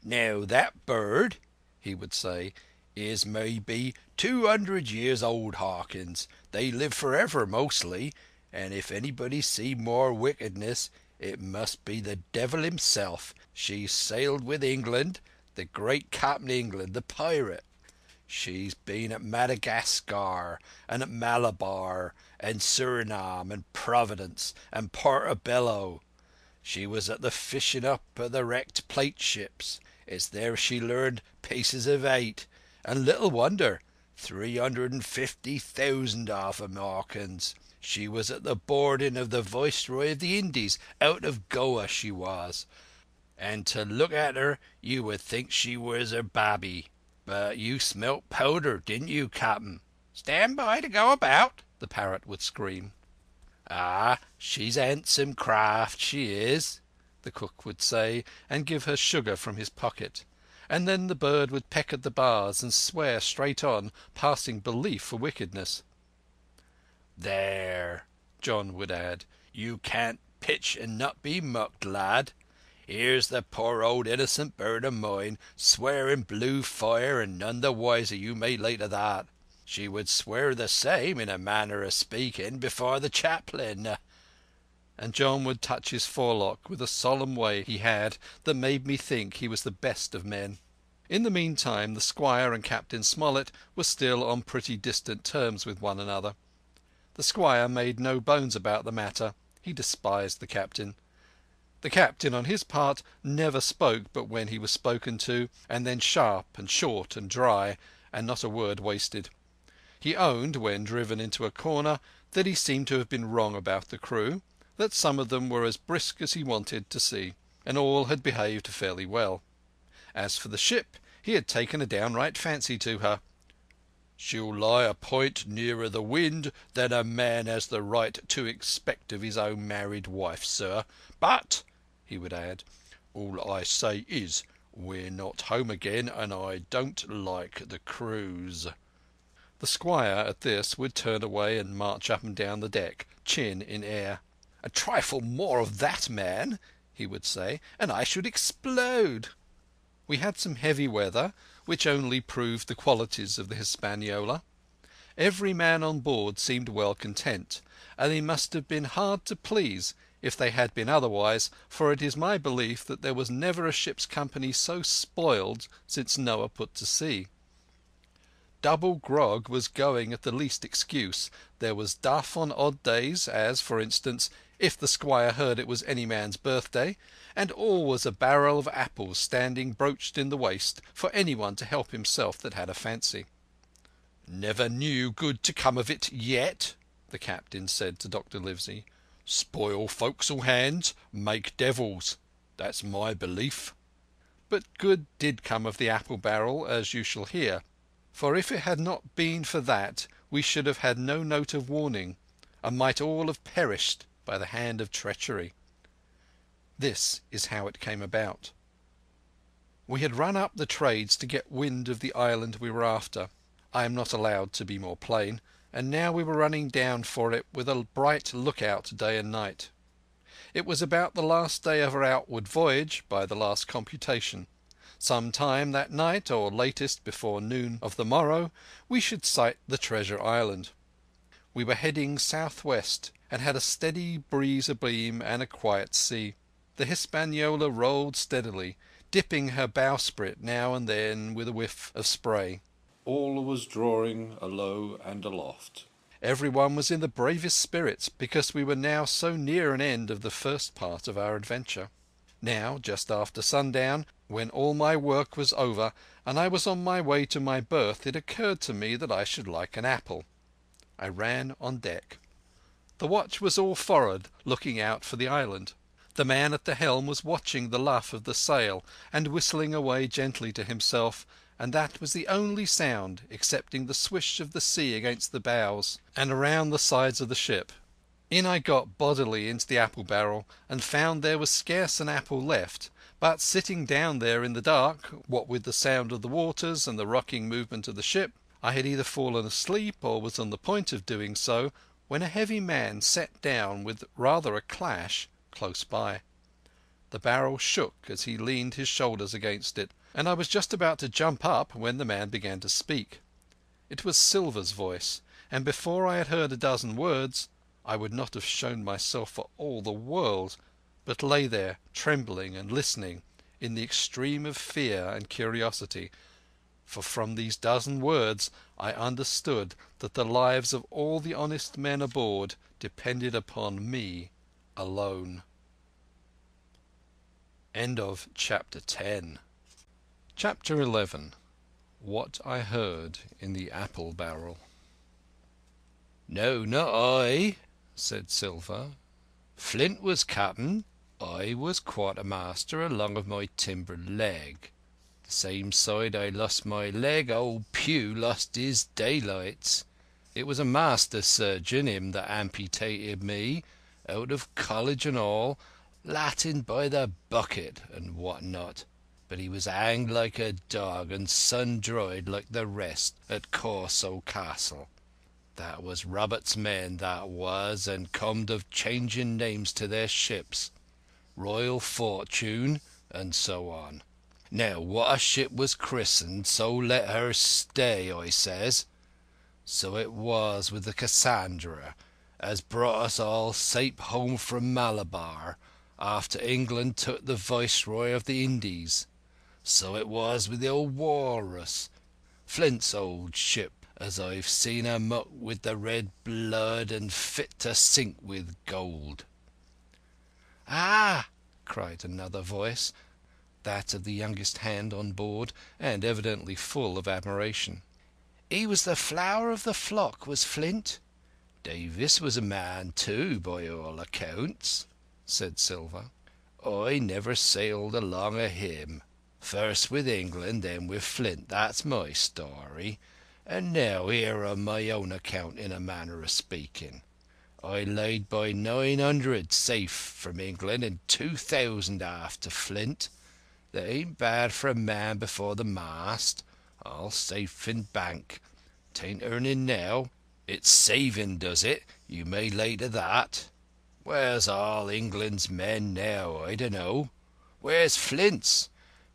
"Now that bird," he would say, "is maybe 200 years old, Hawkins. They live forever mostly, and if anybody see more wickedness, it must be the devil himself. She's sailed with England, the great Captain England, the pirate. She's been at Madagascar and at Malabar and Surinam and Providence and Portobello. She was at the fishing up of the wrecked plate ships. It's there she learned pieces of 8, and little wonder, 350,000 of 'em, Hawkins. She was at the boarding of the Viceroy of the Indies out of Goa, she was, and to look at her you would think she was a babby. But you smelt powder, didn't you, Captain?" "Stand by to go about," the parrot would scream. "Ah, she's handsome craft, she is," the cook would say, and give her sugar from his pocket. And then the bird would peck at the bars and swear straight on, passing belief for wickedness. "There," John would add, "you can't pitch and not be mucked, lad. Here's the poor old innocent bird of mine swearing blue fire, and none the wiser you may lay to that. She would swear the same, in a manner of speaking, before the chaplain." And John would touch his forelock with a solemn way he had that made me think he was the best of men. In the meantime the squire and Captain Smollett were still on pretty distant terms with one another. The squire made no bones about the matter. He despised the captain. The captain, on his part, never spoke but when he was spoken to, and then sharp and short and dry, and not a word wasted. He owned, when driven into a corner, that he seemed to have been wrong about the crew, that some of them were as brisk as he wanted to see, and all had behaved fairly well. As for the ship, he had taken a downright fancy to her. "She'll lie a point nearer the wind than a man has the right to expect of his own married wife, sir. But," he would add, "all I say is, we're not home again, and I don't like the cruise." The squire at this would turn away and march up and down the deck, chin in air. "A trifle more of that, man," he would say, "and I should explode." We had some heavy weather, which only proved the qualities of the Hispaniola. Every man on board seemed well content, and they must have been hard to please if they had been otherwise, for it is my belief that there was never a ship's company so spoiled since Noah put to sea. Double grog was going at the least excuse. There was duff on odd days, as, for instance, if the squire heard it was any man's birthday, and always a barrel of apples standing broached in the waist for anyone to help himself that had a fancy. "Never knew good to come of it yet," the captain said to Dr. Livesey. "Spoil forecastle hands, make devils. That's my belief." But good did come of the apple barrel, as you shall hear. For if it had not been for that, we should have had no note of warning, and might all have perished by the hand of treachery. This is how it came about. We had run up the trades to get wind of the island we were after. I am not allowed to be more plain, and now we were running down for it with a bright look-out day and night. It was about the last day of our outward voyage, by the last computation. Some time that night, or latest before noon of the morrow, we should sight the Treasure Island. We were heading southwest, and had a steady breeze abeam and a quiet sea. The Hispaniola rolled steadily, dipping her bowsprit now and then with a whiff of spray. All was drawing alow and aloft. Everyone was in the bravest spirits, because we were now so near an end of the first part of our adventure. Now, just after sundown, when all my work was over and I was on my way to my berth, it occurred to me that I should like an apple. I ran on deck. The watch was all forward, looking out for the island. The man at the helm was watching the luff of the sail and whistling away gently to himself, and that was the only sound, excepting the swish of the sea against the bows and around the sides of the ship. In I got bodily into the apple barrel, and found there was scarce an apple left, but sitting down there in the dark, what with the sound of the waters and the rocking movement of the ship, I had either fallen asleep or was on the point of doing so, when a heavy man sat down with rather a clash close by. The barrel shook as he leaned his shoulders against it, and I was just about to jump up when the man began to speak. It was Silver's voice, and before I had heard a dozen words I would not have shown myself for all the world, but lay there trembling and listening in the extreme of fear and curiosity, for from these dozen words I understood that the lives of all the honest men aboard depended upon me alone. End of Chapter 10. Chapter 11. What I Heard in the Apple Barrel. "No, not I," said Silver. "Flint was captain. I was quartermaster along of my timbered leg. The same side I lost my leg, old Pew lost his daylights. It was a master surgeon, him that amputated me, out of college and all, Latin by the bucket and what not. But he was hanged like a dog and sun-dried like the rest at Corso Castle. That was Robert's men, that was, and comed of changing names to their ships, Royal Fortune, and so on. Now, what a ship was christened, so let her stay, I says. So it was with the Cassandra, as brought us all safe home from Malabar, after England took the Viceroy of the Indies. So it was with the old Walrus, Flint's old ship, as I've seen her muck with the red blood and fit to sink with gold." "Ah!" cried another voice, that of the youngest hand on board, and evidently full of admiration. "He was the flower of the flock, was Flint." "Davis was a man too, by all accounts," said Silver. "I never sailed along of him. First with England, then with Flint. That's my story. And now here on my own account, in a manner of speaking. I laid by 900 safe from England and 2000 after Flint. That ain't bad for a man before the mast. All safe in bank. 'Tain't earning now. It's saving does it, you may lay to that. Where's all England's men now, I dunno? Where's Flint's?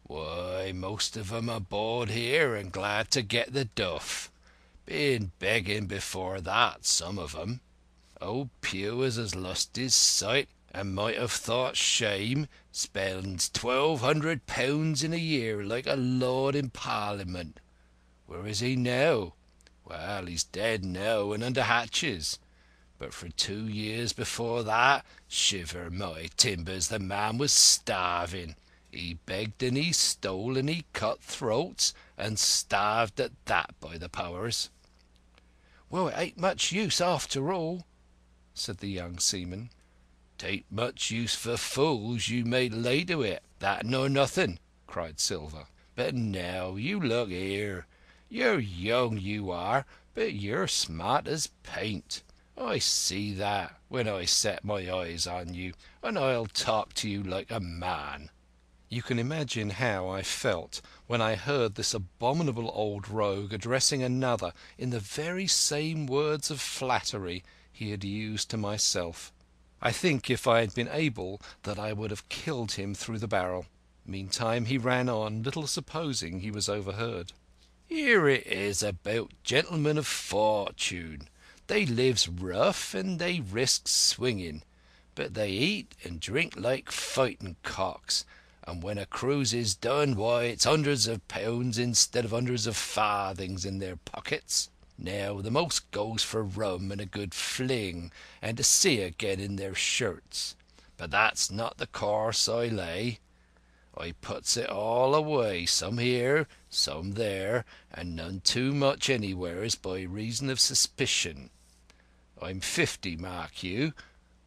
Why, most of 'em aboard here and glad to get the duff. Been begging before that, some of 'em. Old Pew as has lost his sight and might have thought shame, spends £1,200 in a year like a lord in Parliament. Where is he now? Well, he's dead now and under hatches. But for 2 years before that, shiver my timbers, the man was starving. He begged and he stole and he cut throats, and starved at that, by the powers." "Well, it ain't much use after all," said the young seaman. "'Tain't much use for fools, you may lay to it. That nor nothing," cried Silver. "But now, you look here. You're young, you are, but you're smart as paint. I see that when I set my eyes on you, and I'll talk to you like a man." You can imagine how I felt when I heard this abominable old rogue addressing another in the very same words of flattery he had used to myself. I think, if I had been able, that I would have killed him through the barrel. Meantime he ran on, little supposing he was overheard. "Here it is about gentlemen of fortune. They lives rough and they risks swinging, but they eat and drink like fighting cocks, and when a cruise is done, why, it's hundreds of pounds instead of hundreds of farthings in their pockets. Now, the most goes for rum and a good fling, and to sea again in their shirts. But that's not the course I lay. I puts it all away, some here, some there, and none too much anywheres by reason of suspicion. I'm 50, mark you.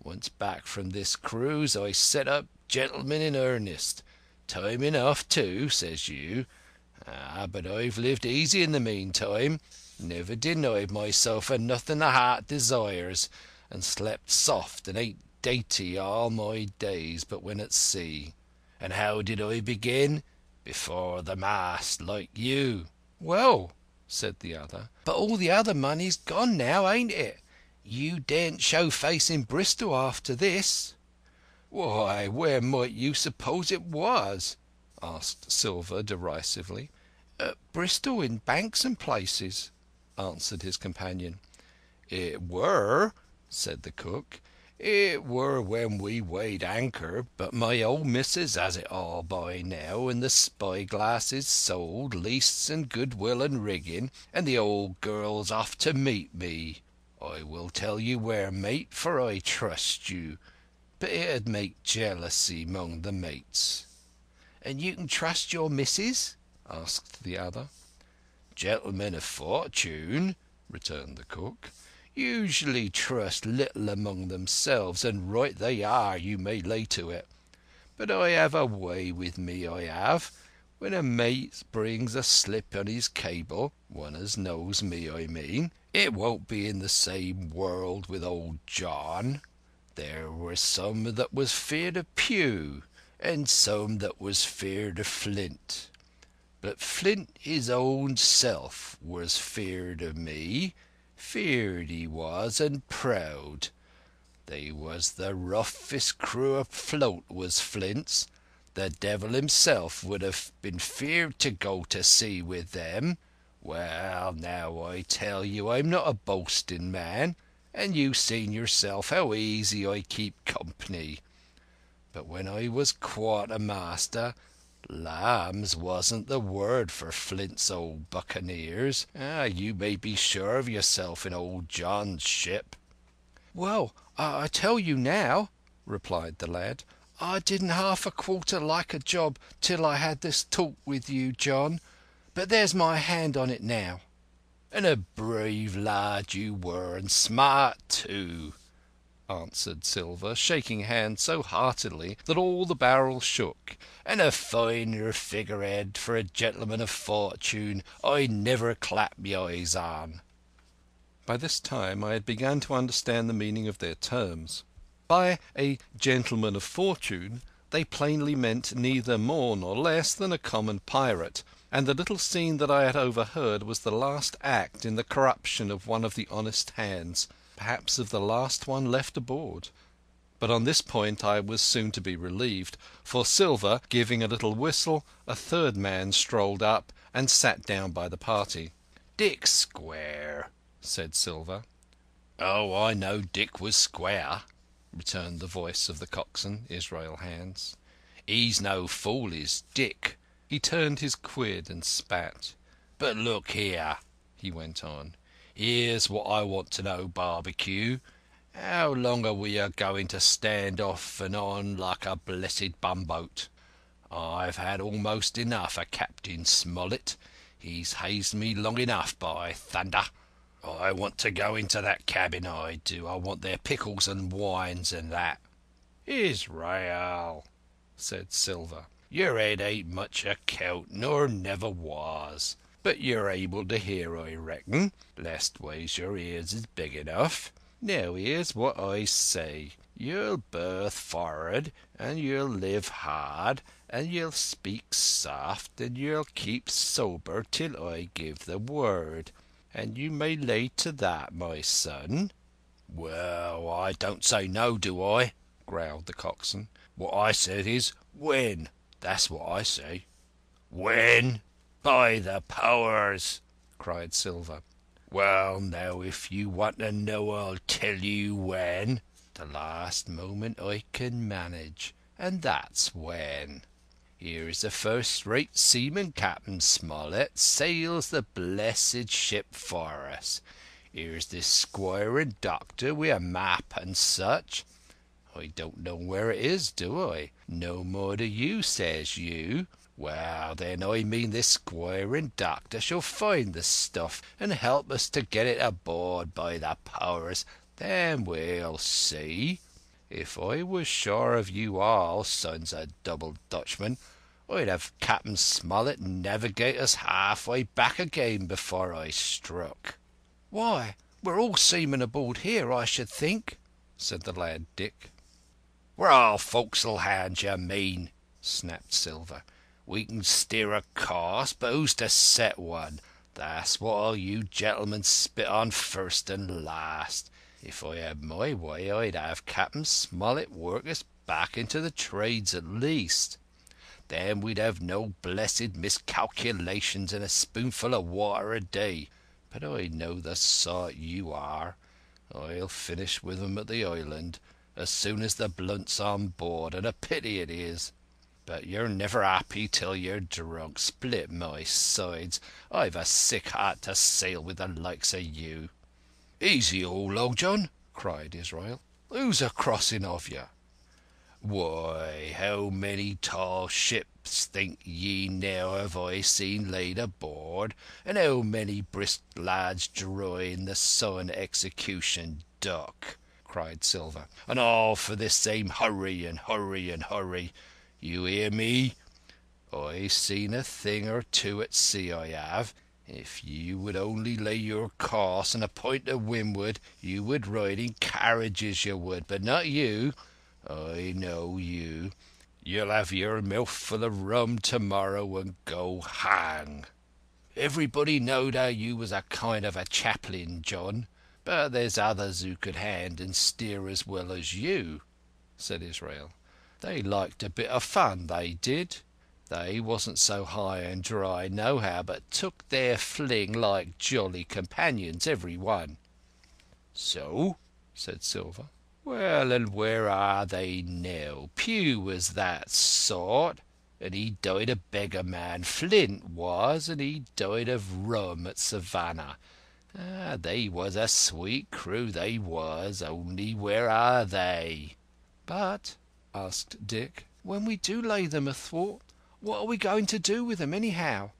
Once back from this cruise, I set up gentleman in earnest. Time enough too, says you. Ah, but I've lived easy in the meantime. Never denied myself of nothing the heart desires, and slept soft and ate dainty all my days but when at sea. And how did I begin? Before the mast, like you." "Well," said the other, "But all the other money's gone now, ain't it? You daren't show face in Bristol after this." "Why, where might you suppose it was?" asked Silver derisively. "At Bristol, in banks and places," answered his companion. "It were," said the cook. "It were when we weighed anchor, but my old missus has it all by now, and the spyglass is sold, leasts and goodwill and rigging, and the old girl's off to meet me. I will tell you where, mate, for I trust you, but it'd make jealousy among the mates." "And you can trust your missus?" asked the other. "Gentlemen of fortune," returned the cook, "usually trust little among themselves, and right they are, you may lay to it. But I have a way with me, I have. When a mate brings a slip on his cable, one as knows me, I mean, it won't be in the same world with old John. There were some that was feared of Pew, and some that was feared of Flint. But Flint his own self was feared of me. Feared he was, and proud. They was the roughest crew afloat, was Flint's. The devil himself would have been feared to go to sea with them. Well, now I tell you I'm not a boasting man, and you've seen yourself how easy I keep company. But when I was quartermaster, lambs wasn't the word for Flint's old buccaneers. You may be sure of yourself in old John's ship." "Well, I tell you now," replied the lad, "I didn't half a quarter like a job till I had this talk with you, John. But there's my hand on it now." "And a brave lad you were, and smart too," answered Silver, shaking hands so heartily that all the barrel shook. "And a finer figurehead for a gentleman of fortune I never clapped me eyes on." By this time I had begun to understand the meaning of their terms. By a gentleman of fortune they plainly meant neither more nor less than a common pirate, and the little scene that I had overheard was the last act in the corruption of one of the honest hands, perhaps of the last one left aboard. But on this point I was soon to be relieved, for Silver, giving a little whistle, a third man strolled up and sat down by the party. "Dick square," said Silver. "Oh, I know Dick was square," returned the voice of the coxswain, Israel Hands. "He's no fool, is Dick." He turned his quid and spat. "But look here," he went on. "Here's what I want to know, Barbecue. How long are we going to stand off and on like a blessed bumboat? I've had almost enough of Captain Smollett. He's hazed me long enough, by thunder. I want to go into that cabin, I do. I want their pickles and wines and that." "Israel," said Silver, "your head ain't much account, nor never was. But you're able to hear, I reckon. Leastways, your ears is big enough. Now here's what I say. You'll birth for'ard, and you'll live hard, and you'll speak soft, and you'll keep sober till I give the word. And you may lay to that, my son." "Well, I don't say no, do I?" growled the coxswain. "What I said is, when? That's what I say." "When? By the powers!" cried Silver. "Well, now, if you want to know, I'll tell you when. The last moment I can manage, and that's when. Here's a first-rate seaman, Captain Smollett, sails the blessed ship for us. Here's this squire and doctor wi' a map and such. I don't know where it is, do I? No more do you, says you. Well, then, I mean this squire and doctor shall find the stuff and help us to get it aboard, by the powers. Then we'll see. If I was sure of you all, sons of double Dutchmen, I'd have Captain Smollett navigate us halfway back again before I struck." "Why, we're all seamen aboard here, I should think," said the lad Dick. "We're all forecastle hands, you mean," snapped Silver. "We can steer a course, but who's to set one? That's what all you gentlemen spit on first and last. If I had my way, I'd have Captain Smollett work us back into the trades at least. Then we'd have no blessed miscalculations and a spoonful of water a day. But I know the sort you are. I'll finish with 'em at the island as soon as the blunt's on board, and a pity it is. But you're never happy till you're drunk. Split my sides, I've a sick heart to sail with the likes of you." "Easy all, Long John," cried Israel. "Who's a crossing of you?" "Why, how many tall ships, think ye now, have I seen laid aboard, and how many brisk lads drawing the Sun Execution Dock?" cried Silver. "And all for this same hurry and hurry and hurry. You hear me? I've seen a thing or two at sea, I have. If you would only lay your course and a point to windward, you would ride in carriages, you would. But not you. I know you. You'll have your mouthful of rum tomorrow and go hang." "Everybody knowed how you was a kind of a chaplain, John. But there's others who could hand and steer as well as you," said Israel. "They liked a bit of fun, they did. They wasn't so high and dry nohow, but took their fling like jolly companions, every one." "So?" said Silver. "Well, and where are they now? Pugh was that sort, and he died a beggar man. Flint was, and he died of rum at Savannah. They was a sweet crew, they was. Only where are they?" "But," asked Dick, "when we do lay them athwart, what are we going to do with them, anyhow?"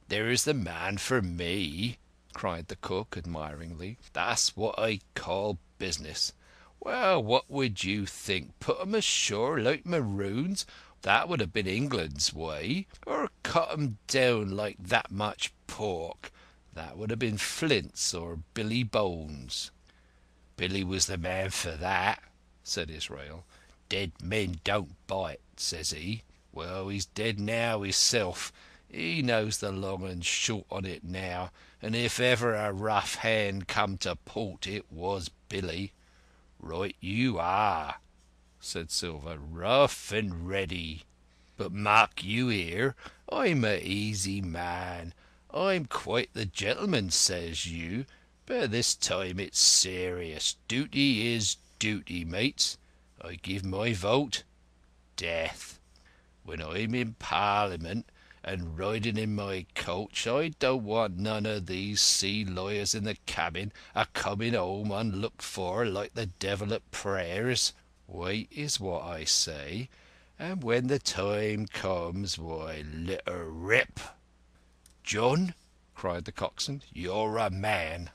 "There's the man for me!" cried the cook admiringly. "That's what I call business. Well, what would you think? Put 'em ashore like maroons? That would have been England's way. Or cut 'em down like that much pork? That would have been Flint's or Billy Bones." "Billy was the man for that," said Israel. "Dead men don't bite, says he. Well, he's dead now hisself. He knows the long and short on it now, and if ever a rough hand come to port, it was Billy." "Right you are," said Silver, "rough and ready. But mark you here, I'm a easy man. I'm quite the gentleman, says you, but this time it's serious. Duty is duty, mates. I give my vote death. When I'm in Parliament and riding in my coach, I don't want none of these sea lawyers in the cabin a coming home unlooked for like the devil at prayers. Wait is what I say, and when the time comes, why, let her rip." "John," cried the coxswain, "you're a man."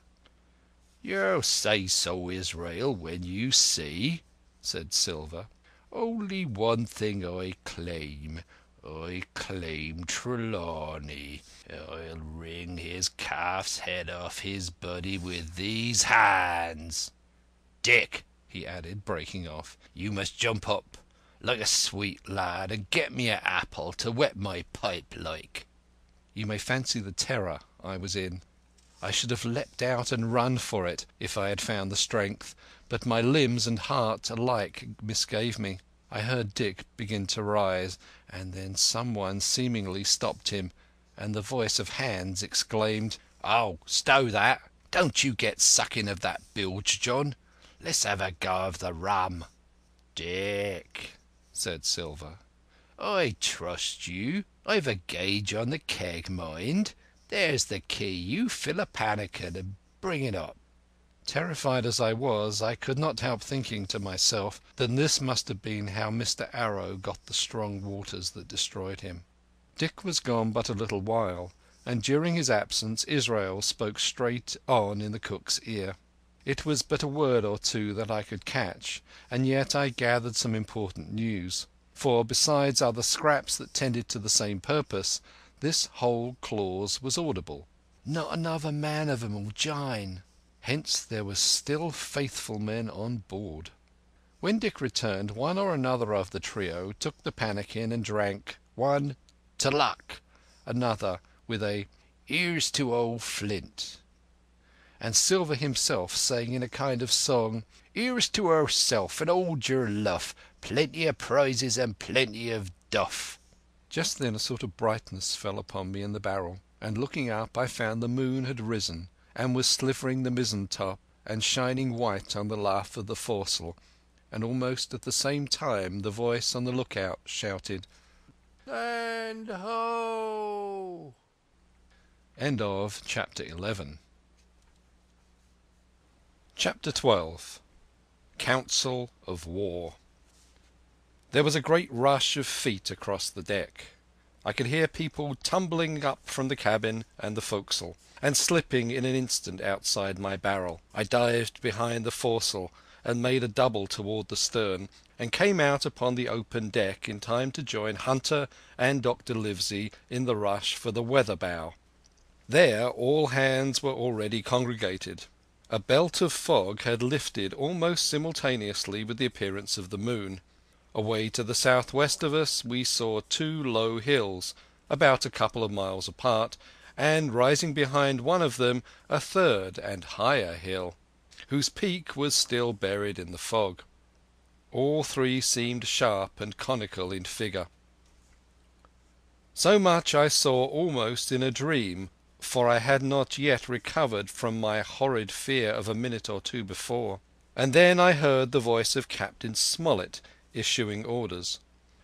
"You'll say so, Israel, when you see," said Silver. "Only one thing I claim. I claim Trelawney. I'll wring his calf's head off his body with these hands. Dick, he added, breaking off. "You must jump up like a sweet lad and get me an apple to wet my pipe like." You may fancy the terror I was in. I should have leapt out and run for it if I had found the strength, but my limbs and heart alike misgave me. I heard Dick begin to rise, and then someone seemingly stopped him, and the voice of Hans exclaimed, "Oh, stow that! Don't you get sucking of that bilge, John. Let's have a go of the rum." "Dick," said Silver, "I trust you. I've a gauge on the keg, mind. There's the key. You fill a pannikin and bring it up." Terrified as I was, I could not help thinking to myself that this must have been how Mr. Arrow got the strong waters that destroyed him. Dick was gone but a little while, and during his absence Israel spoke straight on in the cook's ear. It was but a word or two that I could catch, and yet I gathered some important news. For, besides other scraps that tended to the same purpose, this whole clause was audible. "Not another man of 'em will jine." Hence there were still faithful men on board. When Dick returned, one or another of the trio took the pannikin and drank, one "to luck," another with a "here's to old Flint," and Silver himself saying in a kind of song, "Here's to ourself and old your luff, plenty of prizes and plenty of duff." Just then a sort of brightness fell upon me in the barrel, and looking up I found the moon had risen and was slivering the mizzen top and shining white on the lath of the foresail, and almost at the same time the voice on the lookout shouted, "Land ho!" End of Chapter 11. Chapter 12. Council of War. There was a great rush of feet across the deck. I could hear people tumbling up from the cabin and the forecastle, and slipping in an instant outside my barrel. I dived behind the foresail and made a double toward the stern, and came out upon the open deck in time to join Hunter and Dr. Livesey in the rush for the weather bow. There all hands were already congregated. A belt of fog had lifted almost simultaneously with the appearance of the moon. Away to the southwest of us we saw two low hills, about a couple of miles apart, and rising behind one of them a third and higher hill, whose peak was still buried in the fog. All three seemed sharp and conical in figure. So much I saw almost in a dream, for I had not yet recovered from my horrid fear of a minute or two before. And then I heard the voice of Captain Smollett issuing orders.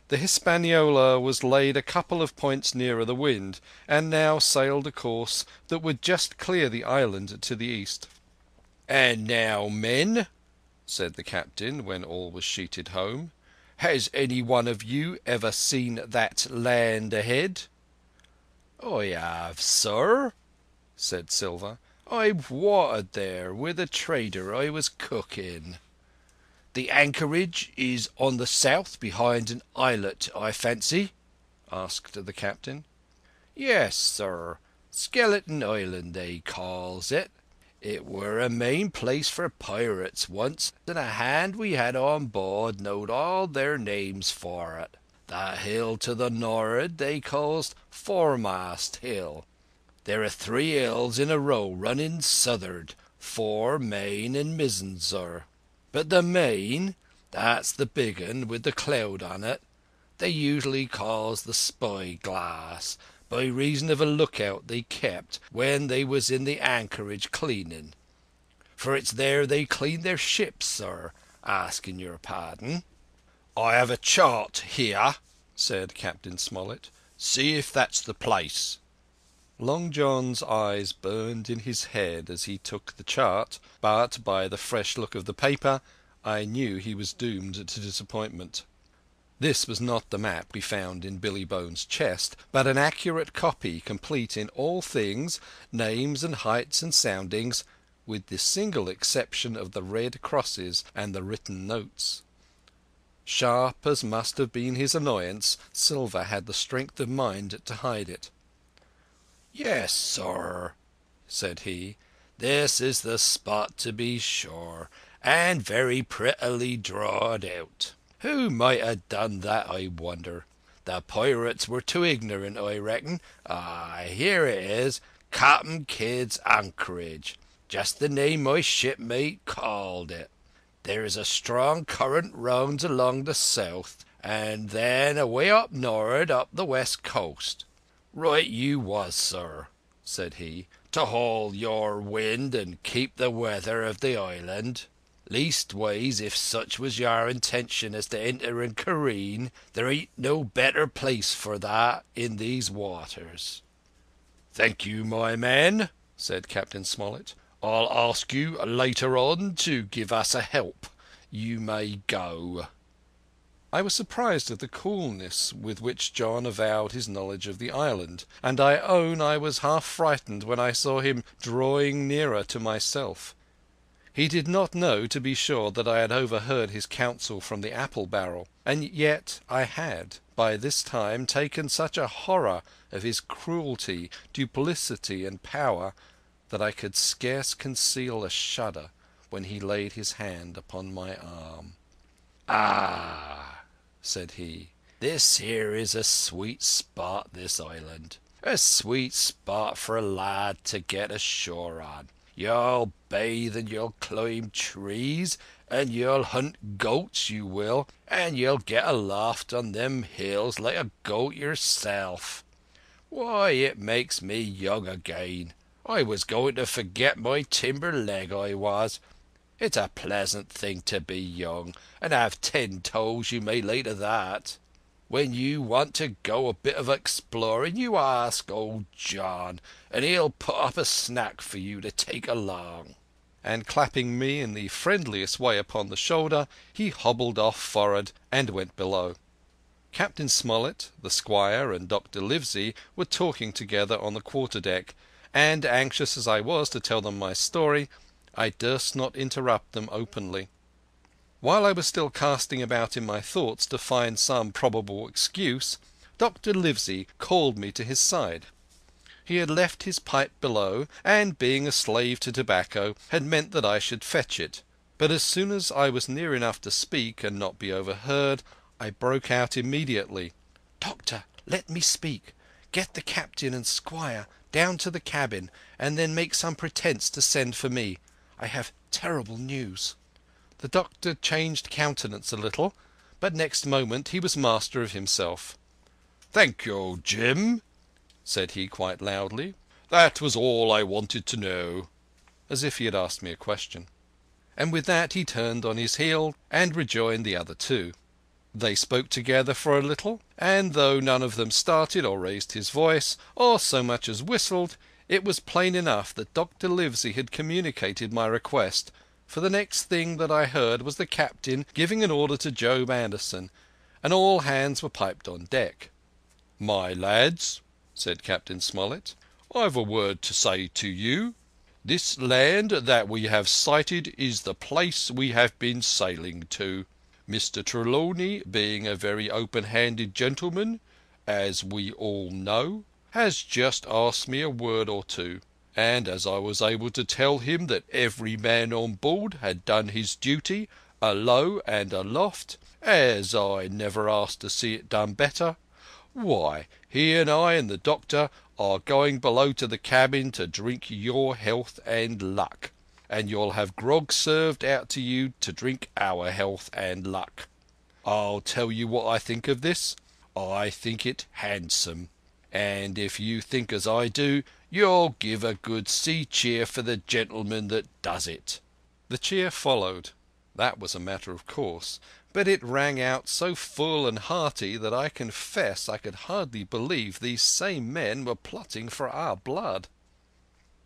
The Hispaniola was laid a couple of points nearer the wind, and now sailed a course that would just clear the island to the east. "And now, men," said the captain when all was sheeted home, "has any one of you ever seen that land ahead?" "I have, sir," said Silver. "I've watered there with a trader I was cooking." "The anchorage is on the south behind an islet, I fancy?" asked the captain. "Yes, sir. Skeleton Island, they calls it. It were a main place for pirates once, and a hand we had on board knowed all their names for it. That hill to the nor'ard they calls Foremast Hill. There are 3 hills in a row running south'ard, fore, main, and mizzen, sir. But the main, that's the big un with the cloud on it, they usually calls the Spy Glass, by reason of a lookout they kept when they was in the anchorage cleaning. For it's there they clean their ships, sir, asking your pardon." "I have a chart here," said Captain Smollett. "See if that's the place." Long John's eyes burned in his head as he took the chart, but by the fresh look of the paper I knew he was doomed to disappointment. This was not the map we found in Billy Bones' chest, but an accurate copy, complete in all things, names and heights and soundings, with the single exception of the red crosses and the written notes. Sharp as must have been his annoyance, Silver had the strength of mind to hide it. "Yes, sir," said he, "this is the spot to be sure, and very prettily drawed out. Who might have done that, I wonder? The pirates were too ignorant, I reckon. Ah, here it is, Captain Kidd's anchorage, just the name my shipmate called it. There's a strong current rounds along the south, and then away up nor'ard up the west coast. Right you was, sir," said he, "to haul your wind and keep the weather of the island. Leastways, if such was your intention as to enter and careen, there ain't no better place for that in these waters." "Thank you, my man," said Captain Smollett. "I'll ask you later on to give us a help. You may go." I was surprised at the coolness with which John avowed his knowledge of the island, and I own I was half frightened when I saw him drawing nearer to myself. He did not know, to be sure, that I had overheard his counsel from the apple barrel, and yet I had by this time taken such a horror of his cruelty, duplicity, and power that I could scarce conceal a shudder when he laid his hand upon my arm. "Ah," said he, "this here is a sweet spot, this island. A sweet spot for a lad to get ashore on. You'll bathe and you'll climb trees and you'll hunt goats, you will, and you'll get aloft on them hills like a goat yourself. Why, it makes me young again. I was going to forget my timber leg, I was. It's a pleasant thing to be young, and have 10 toes you may lay to that. When you want to go a bit of exploring, you ask old John, and he'll put up a snack for you to take along." And clapping me in the friendliest way upon the shoulder, he hobbled off forward and went below. Captain Smollett, the squire, and Dr. Livesey were talking together on the quarter-deck, and, anxious as I was to tell them my story, I durst not interrupt them openly. While I was still casting about in my thoughts to find some probable excuse, Dr. Livesey called me to his side. He had left his pipe below, and, being a slave to tobacco, had meant that I should fetch it. But as soon as I was near enough to speak and not be overheard, I broke out immediately. "Doctor, let me speak. Get the captain and squire down to the cabin, and then make some pretence to send for me. I have terrible news." The doctor changed countenance a little, but next moment he was master of himself. "Thank you, Jim," said he quite loudly. "That was all I wanted to know," as if he had asked me a question. And with that he turned on his heel and rejoined the other two. They spoke together for a little, and though none of them started or raised his voice, or so much as whistled, it was plain enough that Dr. Livesey had communicated my request, for the next thing that I heard was the captain giving an order to Job Anderson, and all hands were piped on deck. "My lads," said Captain Smollett, "I've a word to say to you. This land that we have sighted is the place we have been sailing to. Mr. Trelawney, being a very open-handed gentleman, as we all know, has just asked me a word or two, and as I was able to tell him that every man on board had done his duty, alow and aloft, as I never asked to see it done better, why, he and I and the doctor are going below to the cabin to drink your health and luck, and you'll have grog served out to you to drink our health and luck. I'll tell you what I think of this. I think it handsome. And if you think as I do, you'll give a good sea cheer for the gentleman that does it." The cheer followed. That was a matter of course, but it rang out so full and hearty that I confess I could hardly believe these same men were plotting for our blood.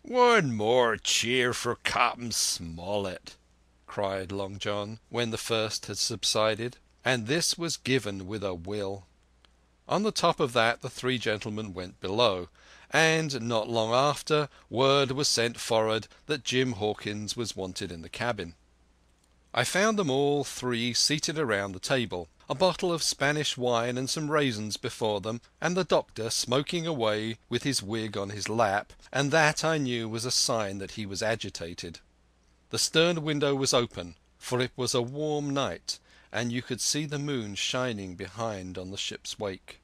"One more cheer for Captain Smollett," cried Long John, when the first had subsided, and this was given with a will. On the top of that the 3 gentlemen went below, and not long after word was sent forward that Jim Hawkins was wanted in the cabin. I found them all 3 seated around the table, a bottle of Spanish wine and some raisins before them, and the doctor smoking away with his wig on his lap, and that I knew was a sign that he was agitated. The stern window was open, for it was a warm night, and you could see the moon shining behind on the ship's wake.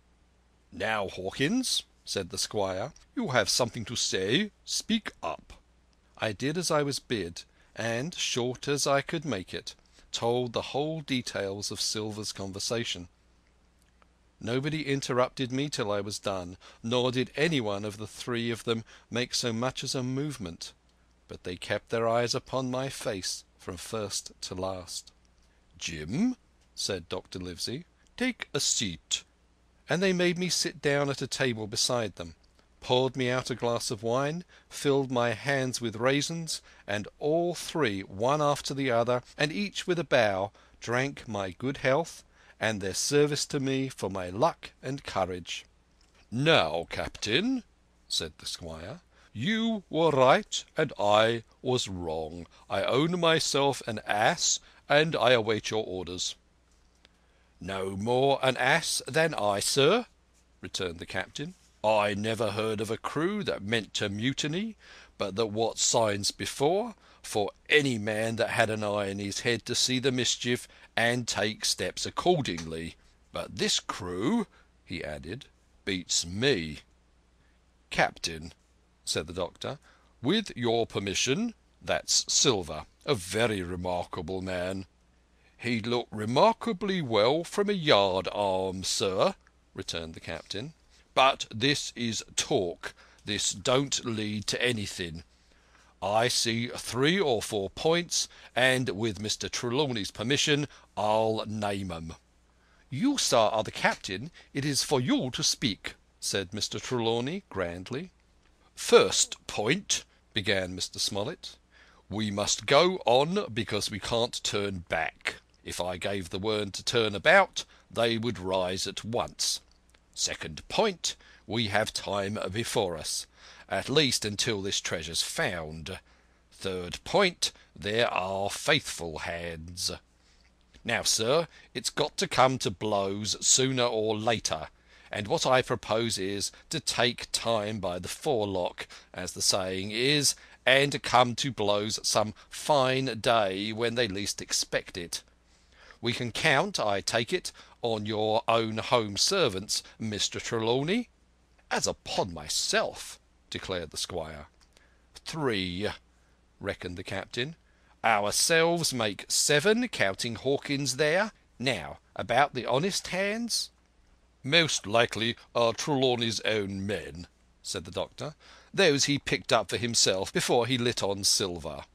"Now, Hawkins," said the squire, "you have something to say. Speak up." I did as I was bid, and, short as I could make it, told the whole details of Silver's conversation. Nobody interrupted me till I was done, nor did any one of the three of them make so much as a movement, but they kept their eyes upon my face from first to last. "Jim," said Dr. Livesey, "take a seat." And they made me sit down at a table beside them, poured me out a glass of wine, filled my hands with raisins, and all three, one after the other, and each with a bow, drank my good health and their service to me for my luck and courage. "Now, Captain," said the squire, "you were right and I was wrong. I own myself an ass, and I await your orders." "No more an ass than I, sir," returned the captain. "I never heard of a crew that meant to mutiny, but that what signs before, for any man that had an eye in his head to see the mischief and take steps accordingly. But this crew," he added, "beats me." "Captain," said the doctor, "with your permission, that's Silver, a very remarkable man." "He'd look remarkably well from a yard-arm, sir," returned the captain. "But this is talk. This don't lead to anything. I see 3 or 4 points, and with Mr. Trelawney's permission I'll name 'em." "You, sir, are the captain. It is for you to speak," said Mr. Trelawney grandly. "First point," began Mr. Smollett. "We must go on because we can't turn back. If I gave the word to turn about, they would rise at once. Second point, we have time before us, at least until this treasure's found. Third point, there are faithful hands. Now, sir, it's got to come to blows sooner or later, and what I propose is to take time by the forelock, as the saying is, and come to blows some fine day when they least expect it. We can count, I take it, on your own home servants, Mr. Trelawney." "As upon myself," declared the squire. "3, reckoned the captain. "Ourselves make 7, counting Hawkins there. Now, about the honest hands?" "Most likely are Trelawney's own men," said the doctor. "Those he picked up for himself before he lit on Silver."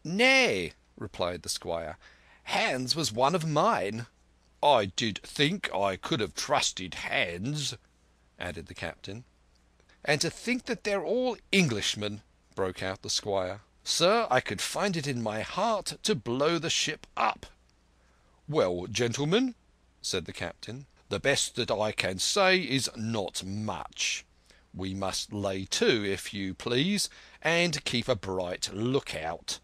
"Nay," replied the squire. "Hans was one of mine." "I did think I could have trusted Hans," added the captain. "And to think that they're all Englishmen," broke out the squire. "Sir, I could find it in my heart to blow the ship up." "Well, gentlemen," said the captain, "the best that I can say is not much. We must lay to, if you please, and keep a bright lookout.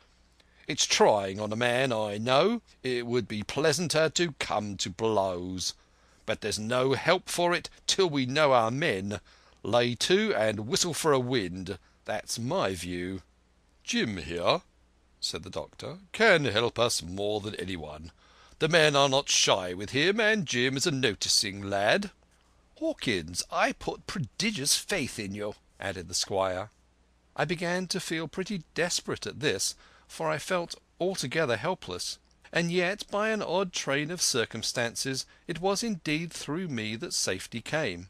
It's trying on a man, I know. It would be pleasanter to come to blows. But there's no help for it till we know our men. Lay to and whistle for a wind. That's my view." "Jim here," said the doctor, "can help us more than anyone. The men are not shy with him, and Jim is a noticing lad." "Hawkins, I put prodigious faith in you," added the squire. I began to feel pretty desperate at this, for I felt altogether helpless, and yet by an odd train of circumstances it was indeed through me that safety came.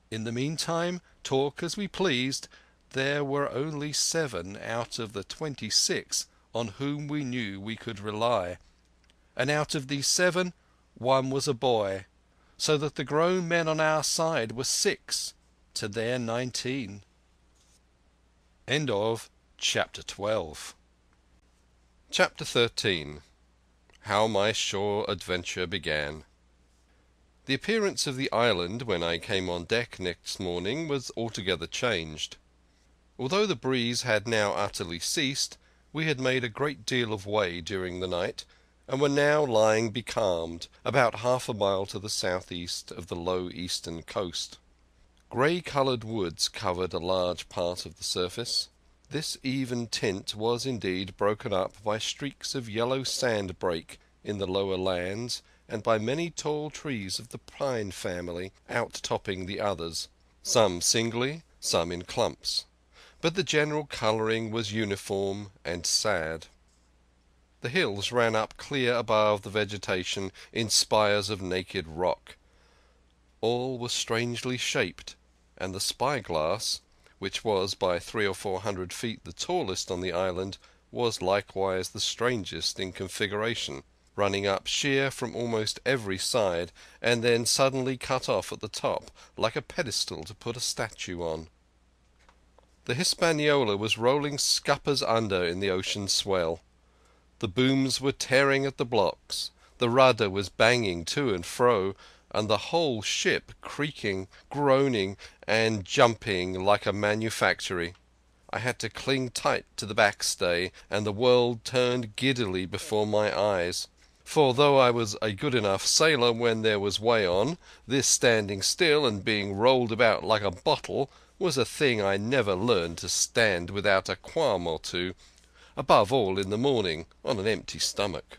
In the meantime, talk as we pleased, there were only 7 out of the 26 on whom we knew we could rely, and out of these 7 1 was a boy, so that the grown men on our side were 6 to their 19. End of Chapter 12. Chapter 13. How my shore adventure began. The appearance of the island when I came on deck next morning was altogether changed. Although the breeze had now utterly ceased, we had made a great deal of way during the night, and were now lying becalmed about half a mile to the southeast of the low eastern coast. Grey-coloured woods covered a large part of the surface. This even tint was indeed broken up by streaks of yellow sand break in the lower lands, and by many tall trees of the pine family outtopping the others, some singly, some in clumps. But the general colouring was uniform and sad. The hills ran up clear above the vegetation in spires of naked rock. All was strangely shaped, and the spyglass, which was by 300 or 400 feet the tallest on the island, was likewise the strangest in configuration, running up sheer from almost every side, and then suddenly cut off at the top, like a pedestal to put a statue on. The Hispaniola was rolling scuppers under in the ocean swell. The booms were tearing at the blocks, the rudder was banging to and fro, and the whole ship creaking, groaning, and jumping like a manufactory. I had to cling tight to the backstay, and the world turned giddily before my eyes. For though I was a good enough sailor when there was way on, this standing still and being rolled about like a bottle was a thing I never learned to stand without a qualm or two, above all in the morning on an empty stomach.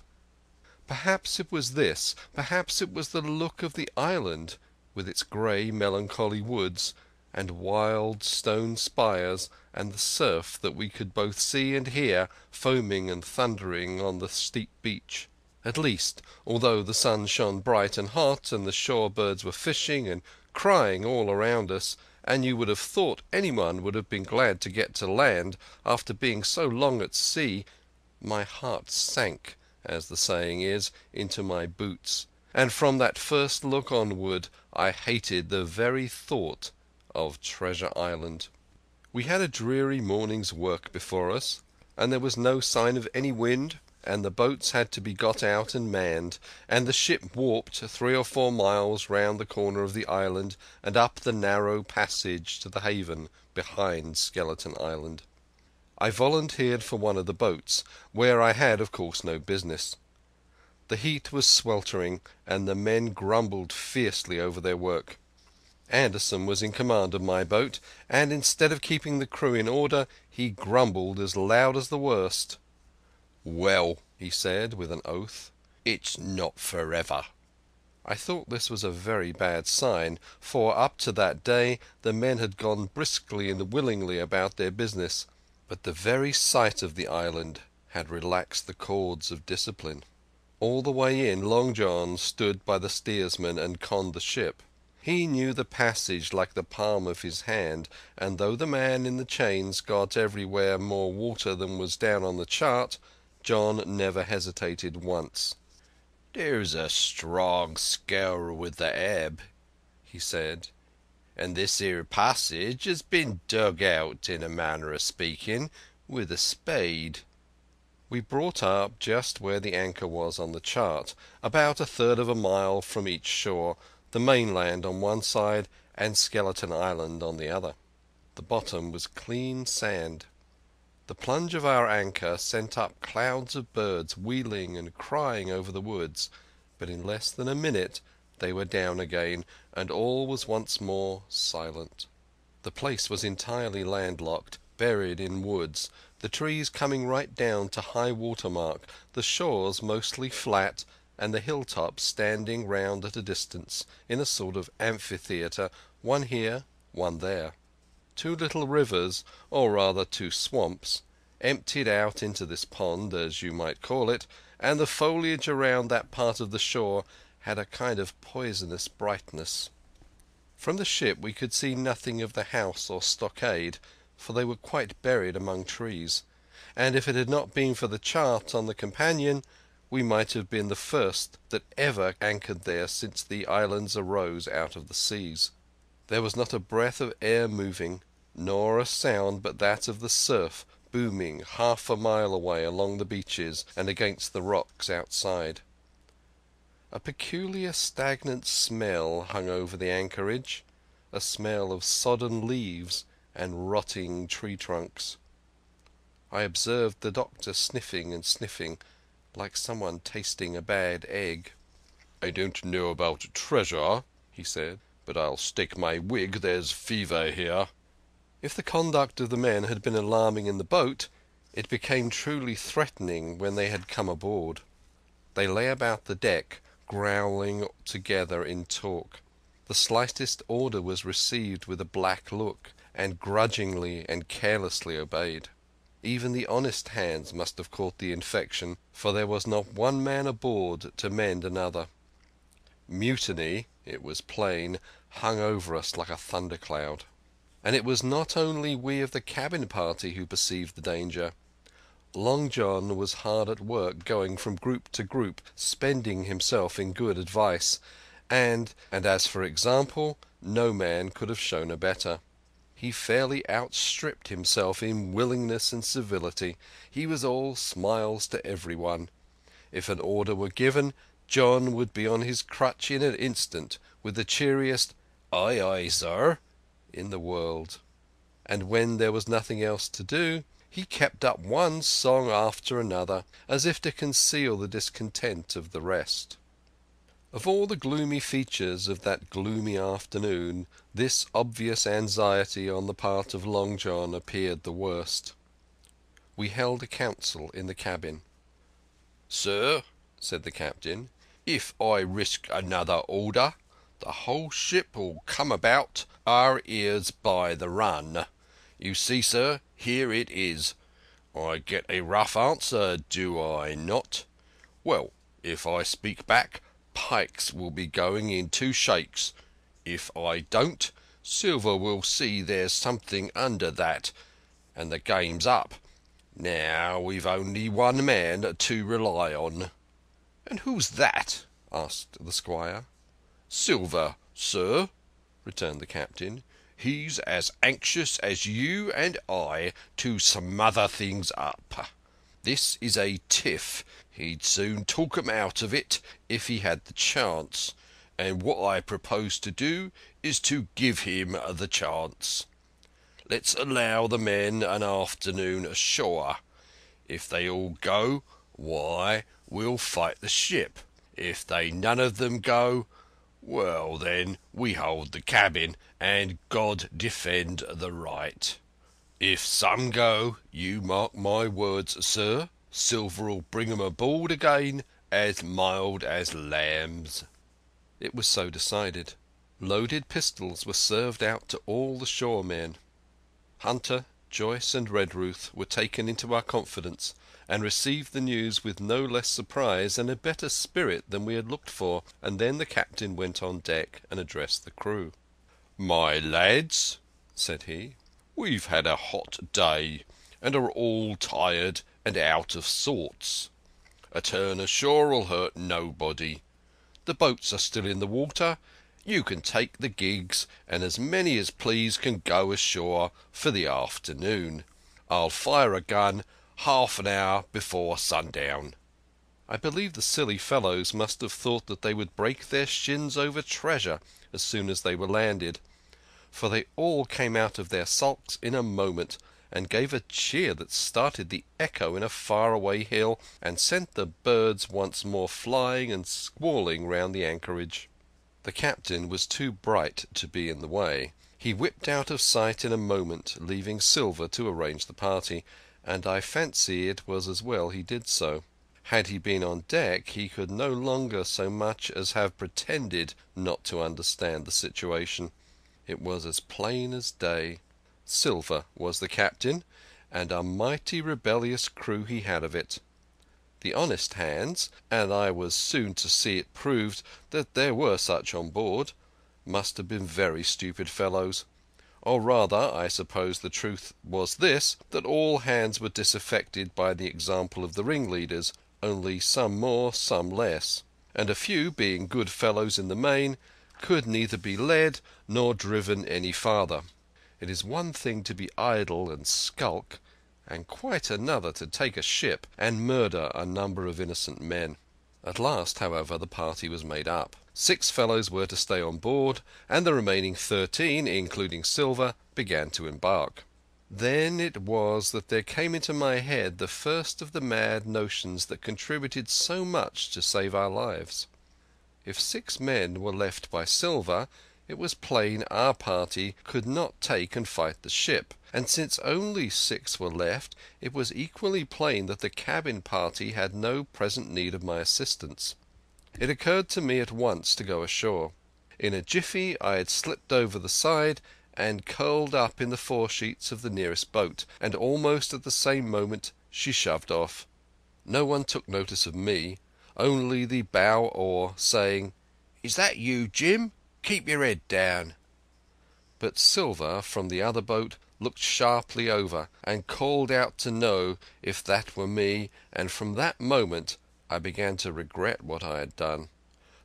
Perhaps it was this, perhaps it was the look of the island, with its grey melancholy woods, and wild stone spires, and the surf that we could both see and hear foaming and thundering on the steep beach. At least, although the sun shone bright and hot, and the shore birds were fishing and crying all around us, and you would have thought anyone would have been glad to get to land after being so long at sea, my heart sank, as the saying is, into my boots, and from that first look onward I hated the very thought of Treasure Island. We had a dreary morning's work before us, and there was no sign of any wind, and the boats had to be got out and manned, and the ship warped 3 or 4 miles round the corner of the island and up the narrow passage to the haven behind Skeleton Island. I volunteered for one of the boats, where I had of course no business. The heat was sweltering, and the men grumbled fiercely over their work. Anderson was in command of my boat, and instead of keeping the crew in order, he grumbled as loud as the worst. "Well," he said with an oath, "it's not forever." I thought this was a very bad sign, for up to that day the men had gone briskly and willingly about their business, but the very sight of the island had relaxed the cords of discipline. All the way in, Long John stood by the steersman and conned the ship. He knew the passage like the palm of his hand, and though the man in the chains got everywhere more water than was down on the chart, John never hesitated once. "There's a strong scour with the ebb," he said, "and this here passage has been dug out, in a manner of speaking, with a spade." We brought up just where the anchor was on the chart, about 1/3 of a mile from each shore, the mainland on one side and Skeleton Island on the other. The bottom was clean sand. The plunge of our anchor sent up clouds of birds wheeling and crying over the woods, but in less than a minute they were down again, and all was once more silent. The place was entirely landlocked, buried in woods, the trees coming right down to high water mark, the shores mostly flat, and the hilltops standing round at a distance, in a sort of amphitheatre, one here, one there. 2 little rivers, or rather 2 swamps, emptied out into this pond, as you might call it, and the foliage around that part of the shore had a kind of poisonous brightness. From the ship we could see nothing of the house or stockade, for they were quite buried among trees, and if it had not been for the chart on the companion, we might have been the first that ever anchored there since the islands arose out of the seas. There was not a breath of air moving, nor a sound but that of the surf booming 1/2 a mile away along the beaches and against the rocks outside. A peculiar stagnant smell hung over the anchorage, a smell of sodden leaves and rotting tree trunks. I observed the doctor sniffing and sniffing, like someone tasting a bad egg. "I don't know about treasure," he said, "but I'll stake my wig there's fever here." If the conduct of the men had been alarming in the boat, it became truly threatening when they had come aboard. They lay about the deck, growling together in talk. The slightest order was received with a black look, and grudgingly and carelessly obeyed. Even the honest hands must have caught the infection, for there was not one man aboard to mend another. Mutiny, it was plain, hung over us like a thundercloud. And it was not only we of the cabin party who perceived the danger. Long John was hard at work, going from group to group, spending himself in good advice, and as for example, no man could have shown a better. He fairly outstripped himself in willingness and civility. He was all smiles to everyone. If an order were given, John would be on his crutch in an instant, with the cheeriest "Aye, aye, sir" in the world. And when there was nothing else to do, he kept up one song after another, as if to conceal the discontent of the rest. Of all the gloomy features of that gloomy afternoon, this obvious anxiety on the part of Long John appeared the worst. We held a council in the cabin. "Sir," said the captain, "if I risk another order, the whole ship will come about our ears by the run. You see, sir, here it is. I get a rough answer, do I not? Well, if I speak back, pikes will be going in 2 shakes. If I don't, Silver will see there's something under that, and the game's up. Now we've only one man to rely on." "And who's that?" asked the squire. "Silver, sir," returned the captain. "He's as anxious as you and I to smother things up. This is a tiff. He'd soon talk 'em out of it if he had the chance, and what I propose to do is to give him the chance. Let's allow the men an afternoon ashore. If they all go, why, we'll fight the ship. If they none of them go, well then, we hold the cabin, and God defend the right. If some go, you mark my words, sir, Silver'll bring 'em aboard again as mild as lambs." It was so decided. Loaded pistols were served out to all the shore men. Hunter, Joyce, and Redruth were taken into our confidence, and received the news with no less surprise and a better spirit than we had looked for, and then the captain went on deck and addressed the crew. "My lads," said he, "we've had a hot day, and are all tired and out of sorts. A turn ashore'll hurt nobody. The boats are still in the water. You can take the gigs, and as many as please can go ashore for the afternoon. I'll fire a gun half an hour before sundown." I believe the silly fellows must have thought that they would break their shins over treasure as soon as they were landed, for they all came out of their sulks in a moment, and gave a cheer that started the echo in a far-away hill, and sent the birds once more flying and squalling round the anchorage. The captain was too bright to be in the way. He whipped out of sight in a moment, leaving Silver to arrange the party, and I fancy it was as well he did so. Had he been on deck, he could no longer so much as have pretended not to understand the situation. It was as plain as day. Silver was the captain, and a mighty rebellious crew he had of it. The honest hands, and I was soon to see it proved that there were such on board, must have been very stupid fellows. Or rather, I suppose the truth was this, that all hands were disaffected by the example of the ringleaders, only some more, some less, and a few, being good fellows in the main, could neither be led nor driven any farther. It is one thing to be idle and skulk, and quite another to take a ship and murder a number of innocent men. At last, however, the party was made up. 6 fellows were to stay on board, and the remaining 13, including Silver, began to embark. Then it was that there came into my head the first of the mad notions that contributed so much to save our lives. If 6 men were left by Silver, it was plain our party could not take and fight the ship, and since only 6 were left, it was equally plain that the cabin party had no present need of my assistance. It occurred to me at once to go ashore. In a jiffy I had slipped over the side and curled up in the foresheets of the nearest boat, and almost at the same moment she shoved off. No one took notice of me, only the bow oar saying, "Is that you, Jim? Keep your head down." But Silver from the other boat looked sharply over and called out to know if that were me, and from that moment I began to regret what I had done.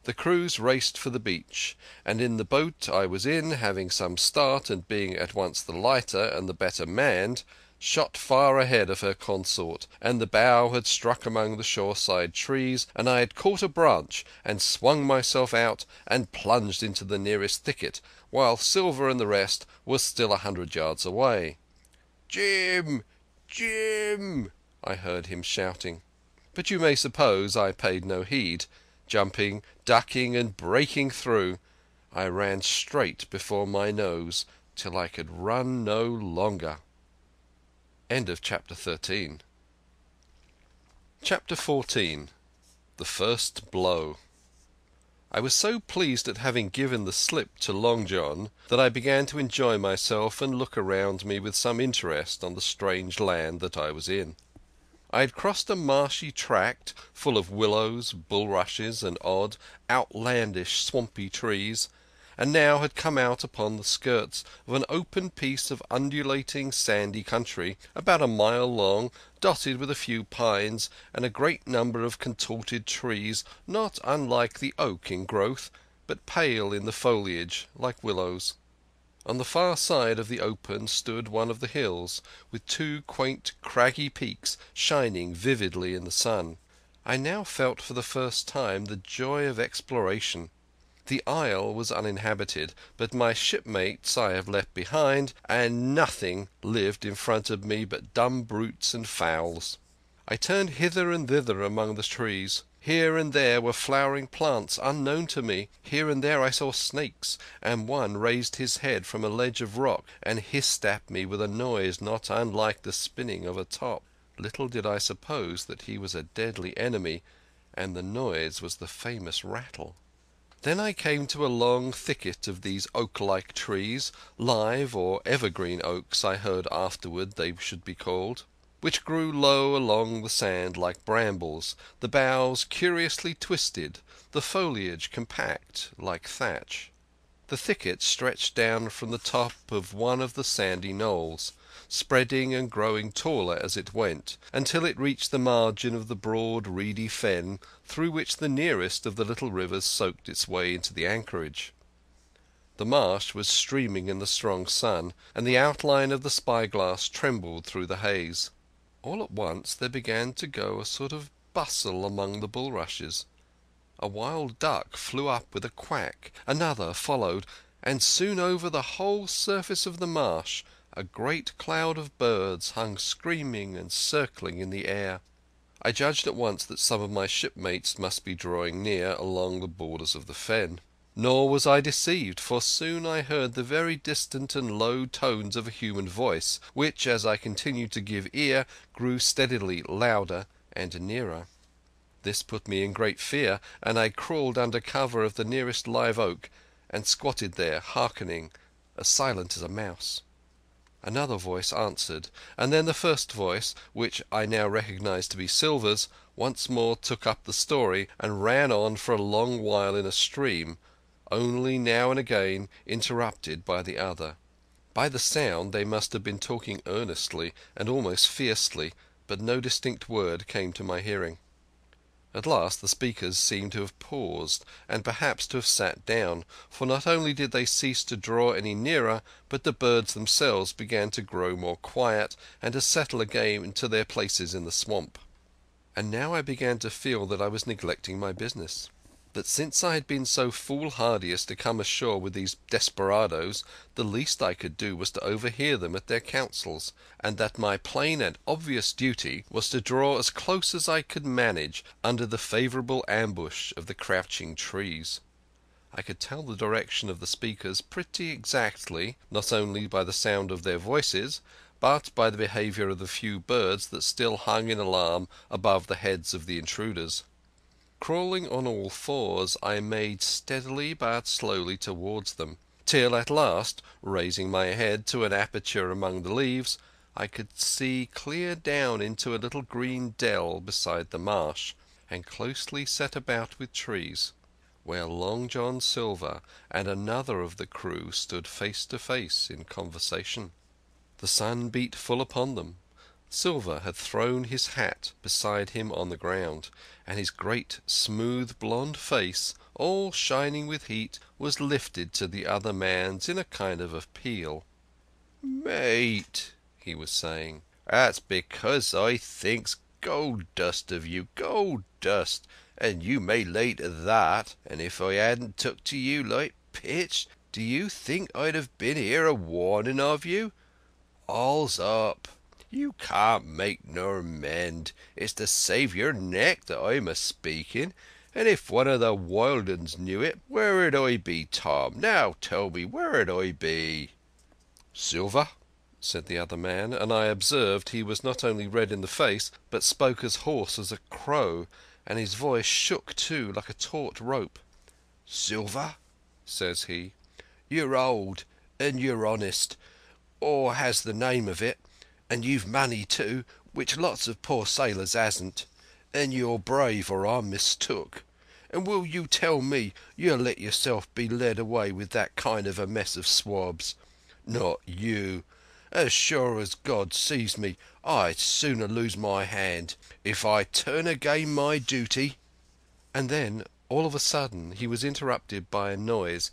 The crews raced for the beach, and in the boat I was in, having some start and being at once the lighter and the better manned, shot far ahead of her consort, and the bow had struck among the shoreside trees, and I had caught a branch and swung myself out and plunged into the nearest thicket, while Silver and the rest were still 100 yards away. "Jim! Jim!" I heard him shouting. But you may suppose I paid no heed. Jumping, ducking and breaking through, I ran straight before my nose till I could run no longer. End of chapter 13. Chapter 14. The First Blow. I was so pleased at having given the slip to Long John that I began to enjoy myself and look around me with some interest on the strange land that I was in. I had crossed a marshy tract full of willows, bulrushes and odd, outlandish, swampy trees, and now had come out upon the skirts of an open piece of undulating sandy country, about a mile long, dotted with a few pines and a great number of contorted trees not unlike the oak in growth, but pale in the foliage like willows. On the far side of the open stood one of the hills, with 2 quaint craggy peaks shining vividly in the sun. I now felt for the first time the joy of exploration. The isle was uninhabited, but my shipmates I have left behind, and nothing lived in front of me but dumb brutes and fowls. I turned hither and thither among the trees. Here and there were flowering plants unknown to me. Here and there I saw snakes, and one raised his head from a ledge of rock and hissed at me with a noise not unlike the spinning of a top. Little did I suppose that he was a deadly enemy, and the noise was the famous rattle. Then I came to a long thicket of these oak-like trees, live or evergreen oaks I heard afterward they should be called, which grew low along the sand like brambles, the boughs curiously twisted, the foliage compact like thatch. The thicket stretched down from the top of one of the sandy knolls, spreading and growing taller as it went, until it reached the margin of the broad reedy fen through which the nearest of the little rivers soaked its way into the anchorage. The marsh was streaming in the strong sun, and the outline of the spyglass trembled through the haze. All at once there began to go a sort of bustle among the bulrushes. A wild duck flew up with a quack, another followed, and soon over the whole surface of the marsh a great cloud of birds hung screaming and circling in the air. I judged at once that some of my shipmates must be drawing near along the borders of the fen. Nor was I deceived, for soon I heard the very distant and low tones of a human voice, which, as I continued to give ear, grew steadily louder and nearer. This put me in great fear, and I crawled under cover of the nearest live oak and squatted there, hearkening, as silent as a mouse. Another voice answered, and then the first voice, which I now recognized to be Silver's, once more took up the story and ran on for a long while in a stream, only now and again interrupted by the other. By the sound they must have been talking earnestly and almost fiercely, but no distinct word came to my hearing. At last the speakers seemed to have paused, and perhaps to have sat down, for not only did they cease to draw any nearer, but the birds themselves began to grow more quiet and to settle again into their places in the swamp. And now I began to feel that I was neglecting my business, that since I had been so foolhardy as to come ashore with these desperadoes, the least I could do was to overhear them at their councils, and that my plain and obvious duty was to draw as close as I could manage under the favourable ambush of the crouching trees. I could tell the direction of the speakers pretty exactly, not only by the sound of their voices, but by the behaviour of the few birds that still hung in alarm above the heads of the intruders. Crawling on all fours, I made steadily but slowly towards them, till at last, raising my head to an aperture among the leaves, I could see clear down into a little green dell beside the marsh, and closely set about with trees, where Long John Silver and another of the crew stood face to face in conversation. The sun beat full upon them. Silver had thrown his hat beside him on the ground, and his great smooth blonde face, all shining with heat, was lifted to the other man's in a kind of appeal. "Mate," he was saying, "that's because I thinks gold dust of you, gold dust, and you may lay to that, and if I hadn't took to you like pitch, do you think I'd have been here a warning of you? All's up. You can't make nor mend. It's to save your neck that I'm a speaking, and if one of the wild uns knew it, where'd I be, Tom? Now tell me, where'd I be?" "Silver," said the other man, and I observed he was not only red in the face, but spoke as hoarse as a crow, and his voice shook too, like a taut rope. "Silver," says he, "you're old, and you're honest, or has the name of it, and you've money too, which lots of poor sailors hasn't, and you're brave or I'm mistook. And will you tell me you'll let yourself be led away with that kind of a mess of swabs? Not you. As sure as God sees me, I'd sooner lose my hand. If I turn again my duty—" And then, all of a sudden, he was interrupted by a noise.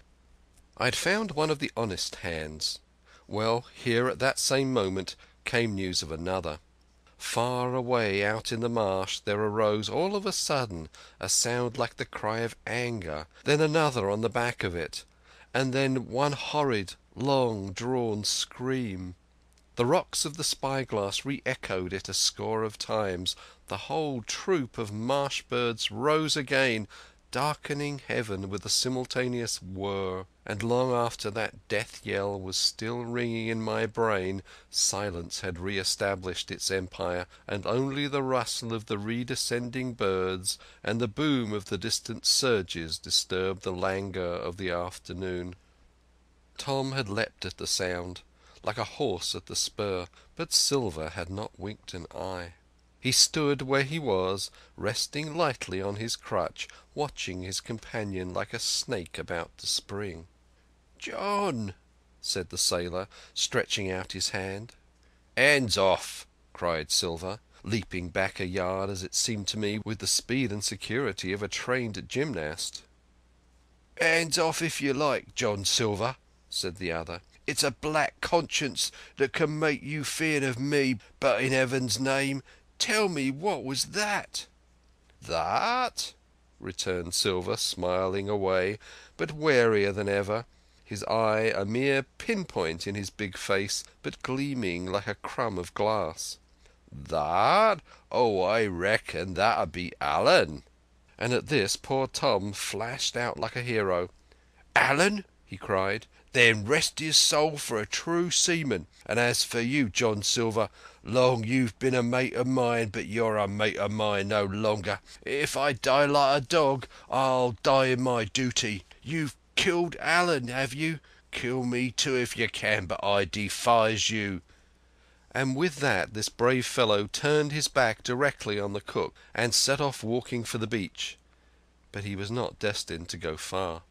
I had found one of the honest hands. Well, here at that same moment came news of another. Far away out in the marsh there arose all of a sudden a sound like the cry of anger, then another on the back of it, and then one horrid, long-drawn scream. The rocks of the spyglass re-echoed it a score of times. The whole troop of marsh birds rose again, darkening heaven with a simultaneous whir, and long after that death yell was still ringing in my brain, silence had re-established its empire, and only the rustle of the redescending birds and the boom of the distant surges disturbed the languor of the afternoon. Tom had leapt at the sound, like a horse at the spur, but Silver had not winked an eye. He stood where he was, resting lightly on his crutch, watching his companion like a snake about to spring. "John," said the sailor, stretching out his hand. "Hands off!" cried Silver, leaping back a yard, as it seemed to me, with the speed and security of a trained gymnast. "Hands off if you like, John Silver," said the other. "It's a black conscience that can make you feared of me, but in Heaven's name, tell me what was that?" "That?" returned Silver, smiling away, but warier than ever, his eye a mere pin-point in his big face, but gleaming like a crumb of glass. "That? Oh, I reckon that'll be Allen." And at this poor Tom flashed out like a hero. "Allen?" he cried. "Then rest his soul for a true seaman. And as for you, John Silver, long you've been a mate of mine, but you're a mate of mine no longer. If I die like a dog, I'll die in my duty. You've killed Allen, have you? Kill me too if you can, but I defies you." And with that this brave fellow turned his back directly on the cook and set off walking for the beach. But he was not destined to go far.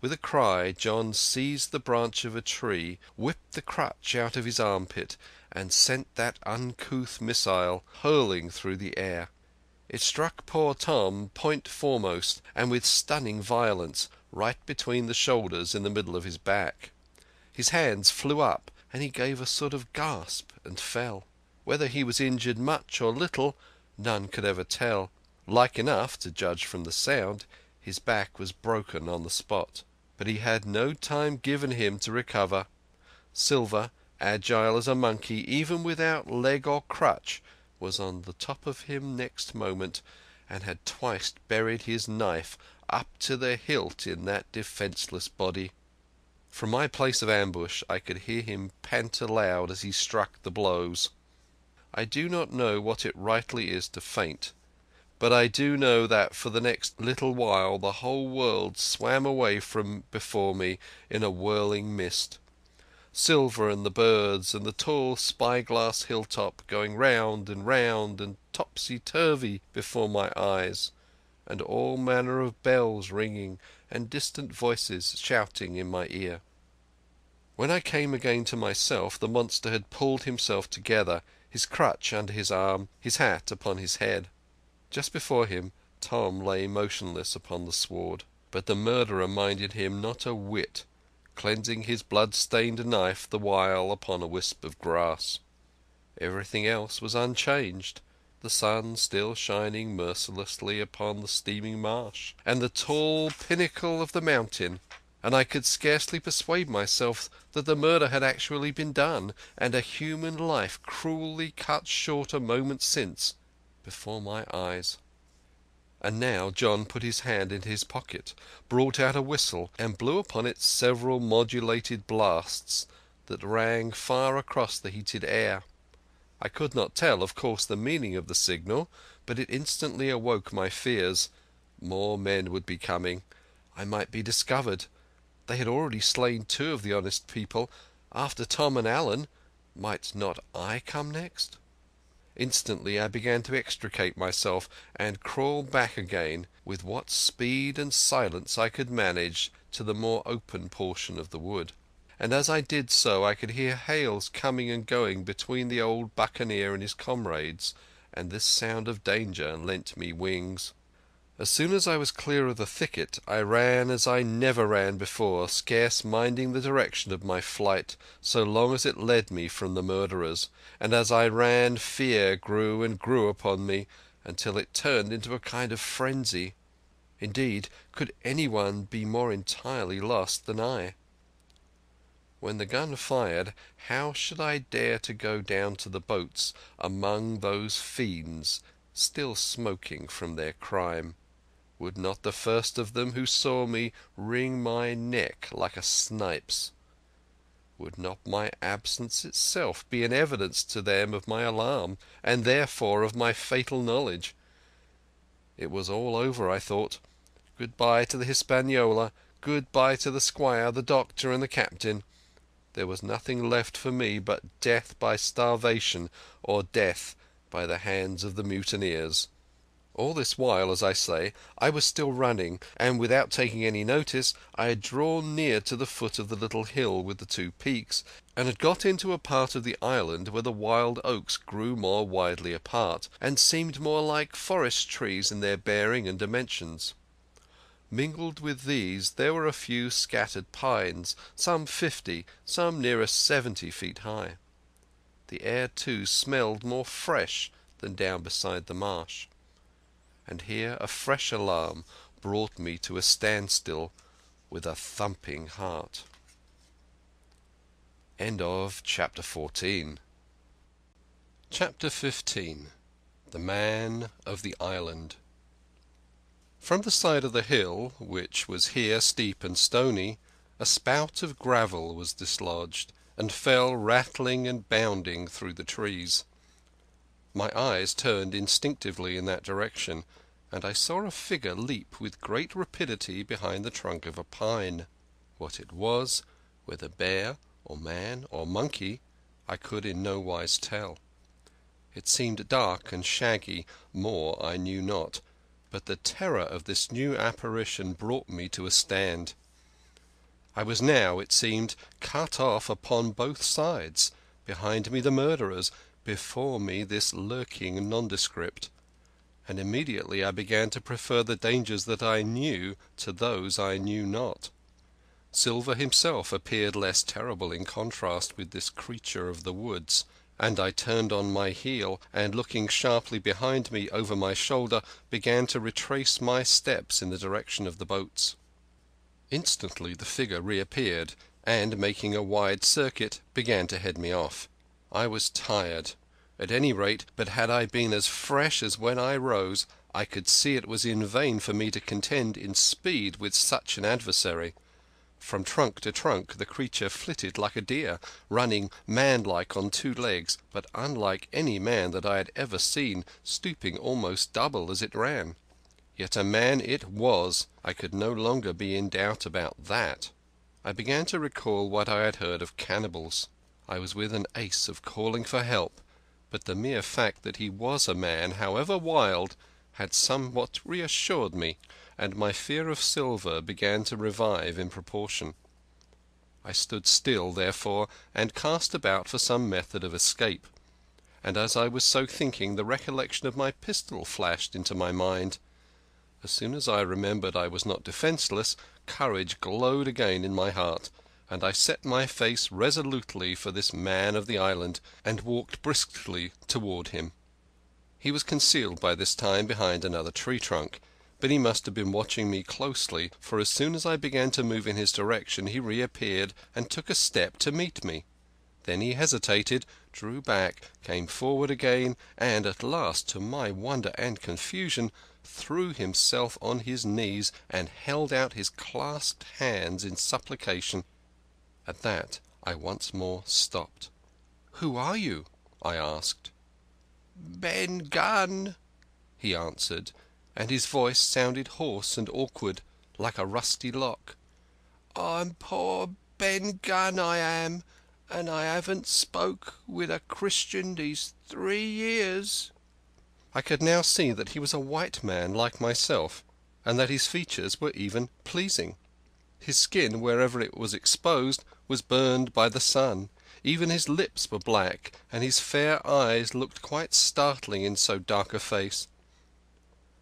With a cry, John seized the branch of a tree, whipped the crutch out of his armpit, and sent that uncouth missile hurling through the air. It struck poor Tom point foremost, and with stunning violence, right between the shoulders in the middle of his back. His hands flew up, and he gave a sort of gasp and fell. Whether he was injured much or little, none could ever tell. Like enough, to judge from the sound, his back was broken on the spot. But he had no time given him to recover. Silver, agile as a monkey, even without leg or crutch, was on the top of him next moment, and had twice buried his knife up to the hilt in that defenceless body. From my place of ambush I could hear him pant aloud as he struck the blows. I do not know what it rightly is to faint, but I do know that for the next little while the whole world swam away from before me in a whirling mist. Silver and the birds and the tall spyglass hilltop going round and topsy-turvy before my eyes, and all manner of bells ringing and distant voices shouting in my ear. When I came again to myself, the monster had pulled himself together, his crutch under his arm, his hat upon his head. Just before him Tom lay motionless upon the sward, but the murderer minded him not a whit, cleansing his blood-stained knife the while upon a wisp of grass. Everything else was unchanged, the sun still shining mercilessly upon the steaming marsh and the tall pinnacle of the mountain, and I could scarcely persuade myself that the murder had actually been done, and a human life cruelly cut short a moment since before my eyes. And now John put his hand into his pocket, brought out a whistle, and blew upon it several modulated blasts that rang far across the heated air. I could not tell, of course, the meaning of the signal, but it instantly awoke my fears. More men would be coming. I might be discovered. They had already slain 2 of the honest people. After Tom and Allen, might not I come next? Instantly I began to extricate myself and crawl back again, with what speed and silence I could manage, to the more open portion of the wood. And as I did so I could hear hails coming and going between the old buccaneer and his comrades, and this sound of danger lent me wings. As soon as I was clear of the thicket I ran as I never ran before, scarce minding the direction of my flight, so long as it led me from the murderers, and as I ran fear grew and grew upon me, until it turned into a kind of frenzy. Indeed, could anyone be more entirely lost than I? When the gun fired, how should I dare to go down to the boats among those fiends still smoking from their crime? Would not the first of them who saw me wring my neck like a snipe's? Would not my absence itself be an evidence to them of my alarm, and therefore of my fatal knowledge? It was all over, I thought. Goodbye to the Hispaniola, goodbye to the squire, the doctor, and the captain. There was nothing left for me but death by starvation or death by the hands of the mutineers. All this while, as I say, I was still running, and without taking any notice I had drawn near to the foot of the little hill with the 2 peaks, and had got into a part of the island where the wild oaks grew more widely apart, and seemed more like forest trees in their bearing and dimensions. Mingled with these there were a few scattered pines, some 50, some nearer 70 feet high. The air, too, smelled more fresh than down beside the marsh. And here a fresh alarm brought me to a standstill with a thumping heart. End of Chapter 14. Chapter 15. The Man of the Island. From the side of the hill, which was here steep and stony, a spout of gravel was dislodged, and fell rattling and bounding through the trees. My eyes turned instinctively in that direction, and I saw a figure leap with great rapidity behind the trunk of a pine. What it was, whether bear or man or monkey, I could in no wise tell. It seemed dark and shaggy, more I knew not, but the terror of this new apparition brought me to a stand. I was now, it seemed, cut off upon both sides, behind me the murderers, before me this lurking nondescript, and immediately I began to prefer the dangers that I knew to those I knew not. Silver himself appeared less terrible in contrast with this creature of the woods, and I turned on my heel, and looking sharply behind me over my shoulder, began to retrace my steps in the direction of the boats. Instantly the figure reappeared, and, making a wide circuit, began to head me off. I was tired, at any rate, but had I been as fresh as when I rose, I could see it was in vain for me to contend in speed with such an adversary. From trunk to trunk the creature flitted like a deer, running manlike on two legs, but unlike any man that I had ever seen, stooping almost double as it ran. Yet a man it was. I could no longer be in doubt about that. I began to recall what I had heard of cannibals. I was with an ace of calling for help, but the mere fact that he was a man, however wild, had somewhat reassured me, and my fear of Silver began to revive in proportion. I stood still, therefore, and cast about for some method of escape, and as I was so thinking the recollection of my pistol flashed into my mind. As soon as I remembered I was not defenceless, courage glowed again in my heart, and I set my face resolutely for this man of the island, and walked briskly toward him. He was concealed by this time behind another tree trunk, but he must have been watching me closely, for as soon as I began to move in his direction he reappeared and took a step to meet me. Then he hesitated, drew back, came forward again, and at last, to my wonder and confusion, threw himself on his knees and held out his clasped hands in supplication. At that I once more stopped. "Who are you?" I asked. "Ben Gunn," he answered, and his voice sounded hoarse and awkward, like a rusty lock. "I'm poor Ben Gunn, I am, and I haven't spoke with a Christian these 3 years." I could now see that he was a white man like myself, and that his features were even pleasing. His skin, wherever it was exposed, was burned by the sun. Even his lips were black, and his fair eyes looked quite startling in so dark a face.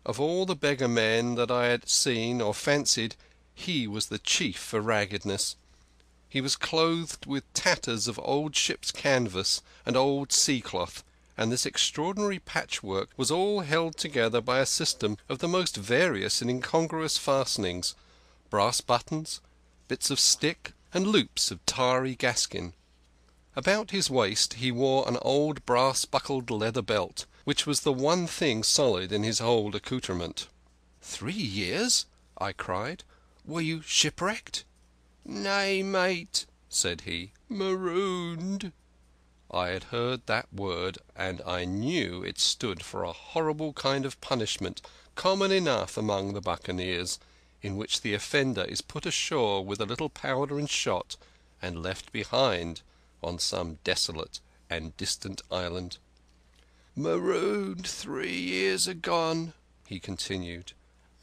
Of all the beggar men that I had seen or fancied, he was the chief for raggedness. He was clothed with tatters of old ship's canvas and old sea-cloth, and this extraordinary patchwork was all held together by a system of the most various and incongruous fastenings, brass buttons, bits of stick, and loops of tarry gaskin. About his waist he wore an old brass-buckled leather belt, which was the one thing solid in his whole accoutrement. 3 years?" I cried. "Were you shipwrecked?" "Nay, mate," said he, "marooned." I had heard that word, and I knew it stood for a horrible kind of punishment common enough among the buccaneers, in which the offender is put ashore with a little powder and shot, and left behind on some desolate and distant island. "Marooned 3 years agone," he continued,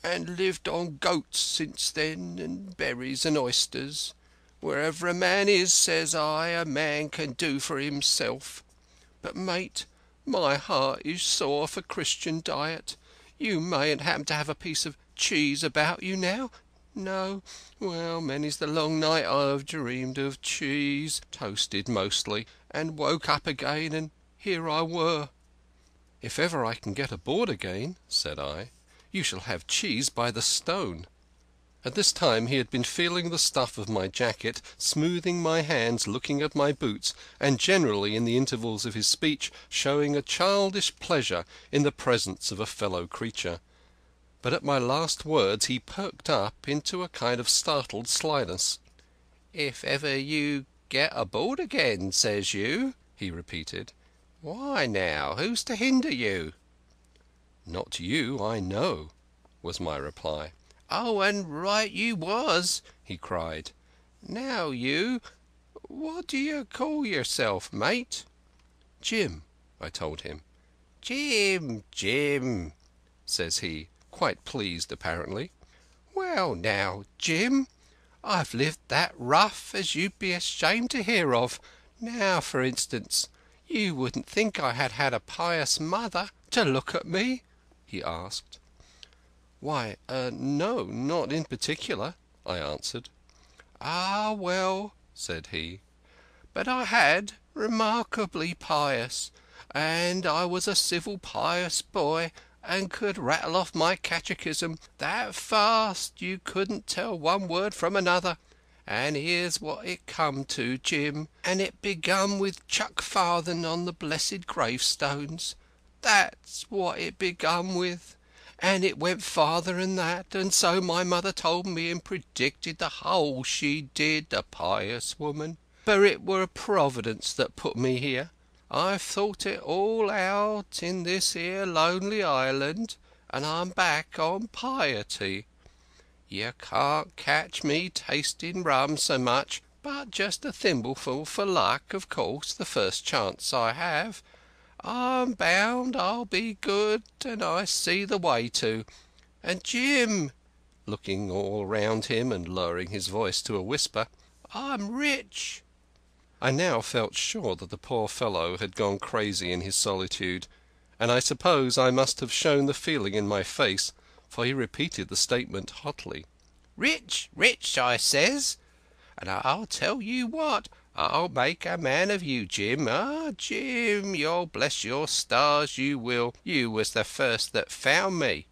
"and lived on goats since then, and berries and oysters. Wherever a man is, says I, a man can do for himself. But, mate, my heart is sore for Christian diet. You mayn't happen to have a piece of cheese about you now? No? Well, many's the long night I have dreamed of cheese, toasted mostly, and woke up again, and here I were." "If ever I can get aboard again," said I, "you shall have cheese by the stone." At this time he had been feeling the stuff of my jacket, smoothing my hands, looking at my boots, and generally in the intervals of his speech showing a childish pleasure in the presence of a fellow creature. But at my last words he perked up into a kind of startled slyness. "If ever you get aboard again, says you?" he repeated. "Why now, who's to hinder you?" "Not you, I know," was my reply. "Oh, and right you was," he cried. "Now you, what do you call yourself, mate?" "Jim," I told him. "Jim, Jim," says he, quite pleased apparently. "Well now, Jim, I've lived that rough as you'd be ashamed to hear of. Now, for instance, you wouldn't think I had had a pious mother to look at me?" he asked. "Why, no, not in particular," I answered. "Ah, well," said he, "but I had, remarkably pious, and I was a civil pious boy, and could rattle off my catechism that fast you couldn't tell one word from another. And here's what it come to, Jim, and it begun with chuck farthing on the blessed gravestones. That's what it begun with. and it went farther than that, and so my mother told me and predicted the whole, she did, the pious woman. But it were Providence that put me here. I've thought it all out in this here lonely island, and I'm back on piety. You can't catch me tasting rum so much, but just a thimbleful for luck, of course, the first chance I have. I'm bound I'll be good, and I see the way to. And Jim," looking all round him and lowering his voice to a whisper, "I'm rich." I now felt sure that the poor fellow had gone crazy in his solitude, and I suppose I must have shown the feeling in my face, for he repeated the statement hotly. "Rich, rich, I says. And I'll tell you what, I'll make a man of you, Jim. Ah, Jim, you'll bless your stars, you will. You was the first that found me."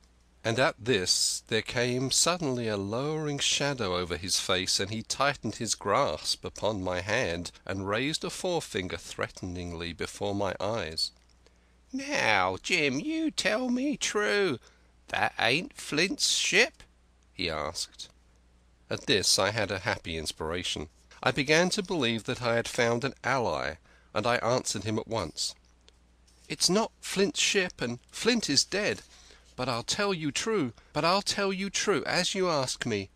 And at this there came suddenly a lowering shadow over his face, and he tightened his grasp upon my hand and raised a forefinger threateningly before my eyes. "Now, Jim, you tell me true. That ain't Flint's ship?" he asked. At this I had a happy inspiration. I began to believe that I had found an ally, and I answered him at once. "It's not Flint's ship, and Flint is dead. But I'll tell you true, as you ask me.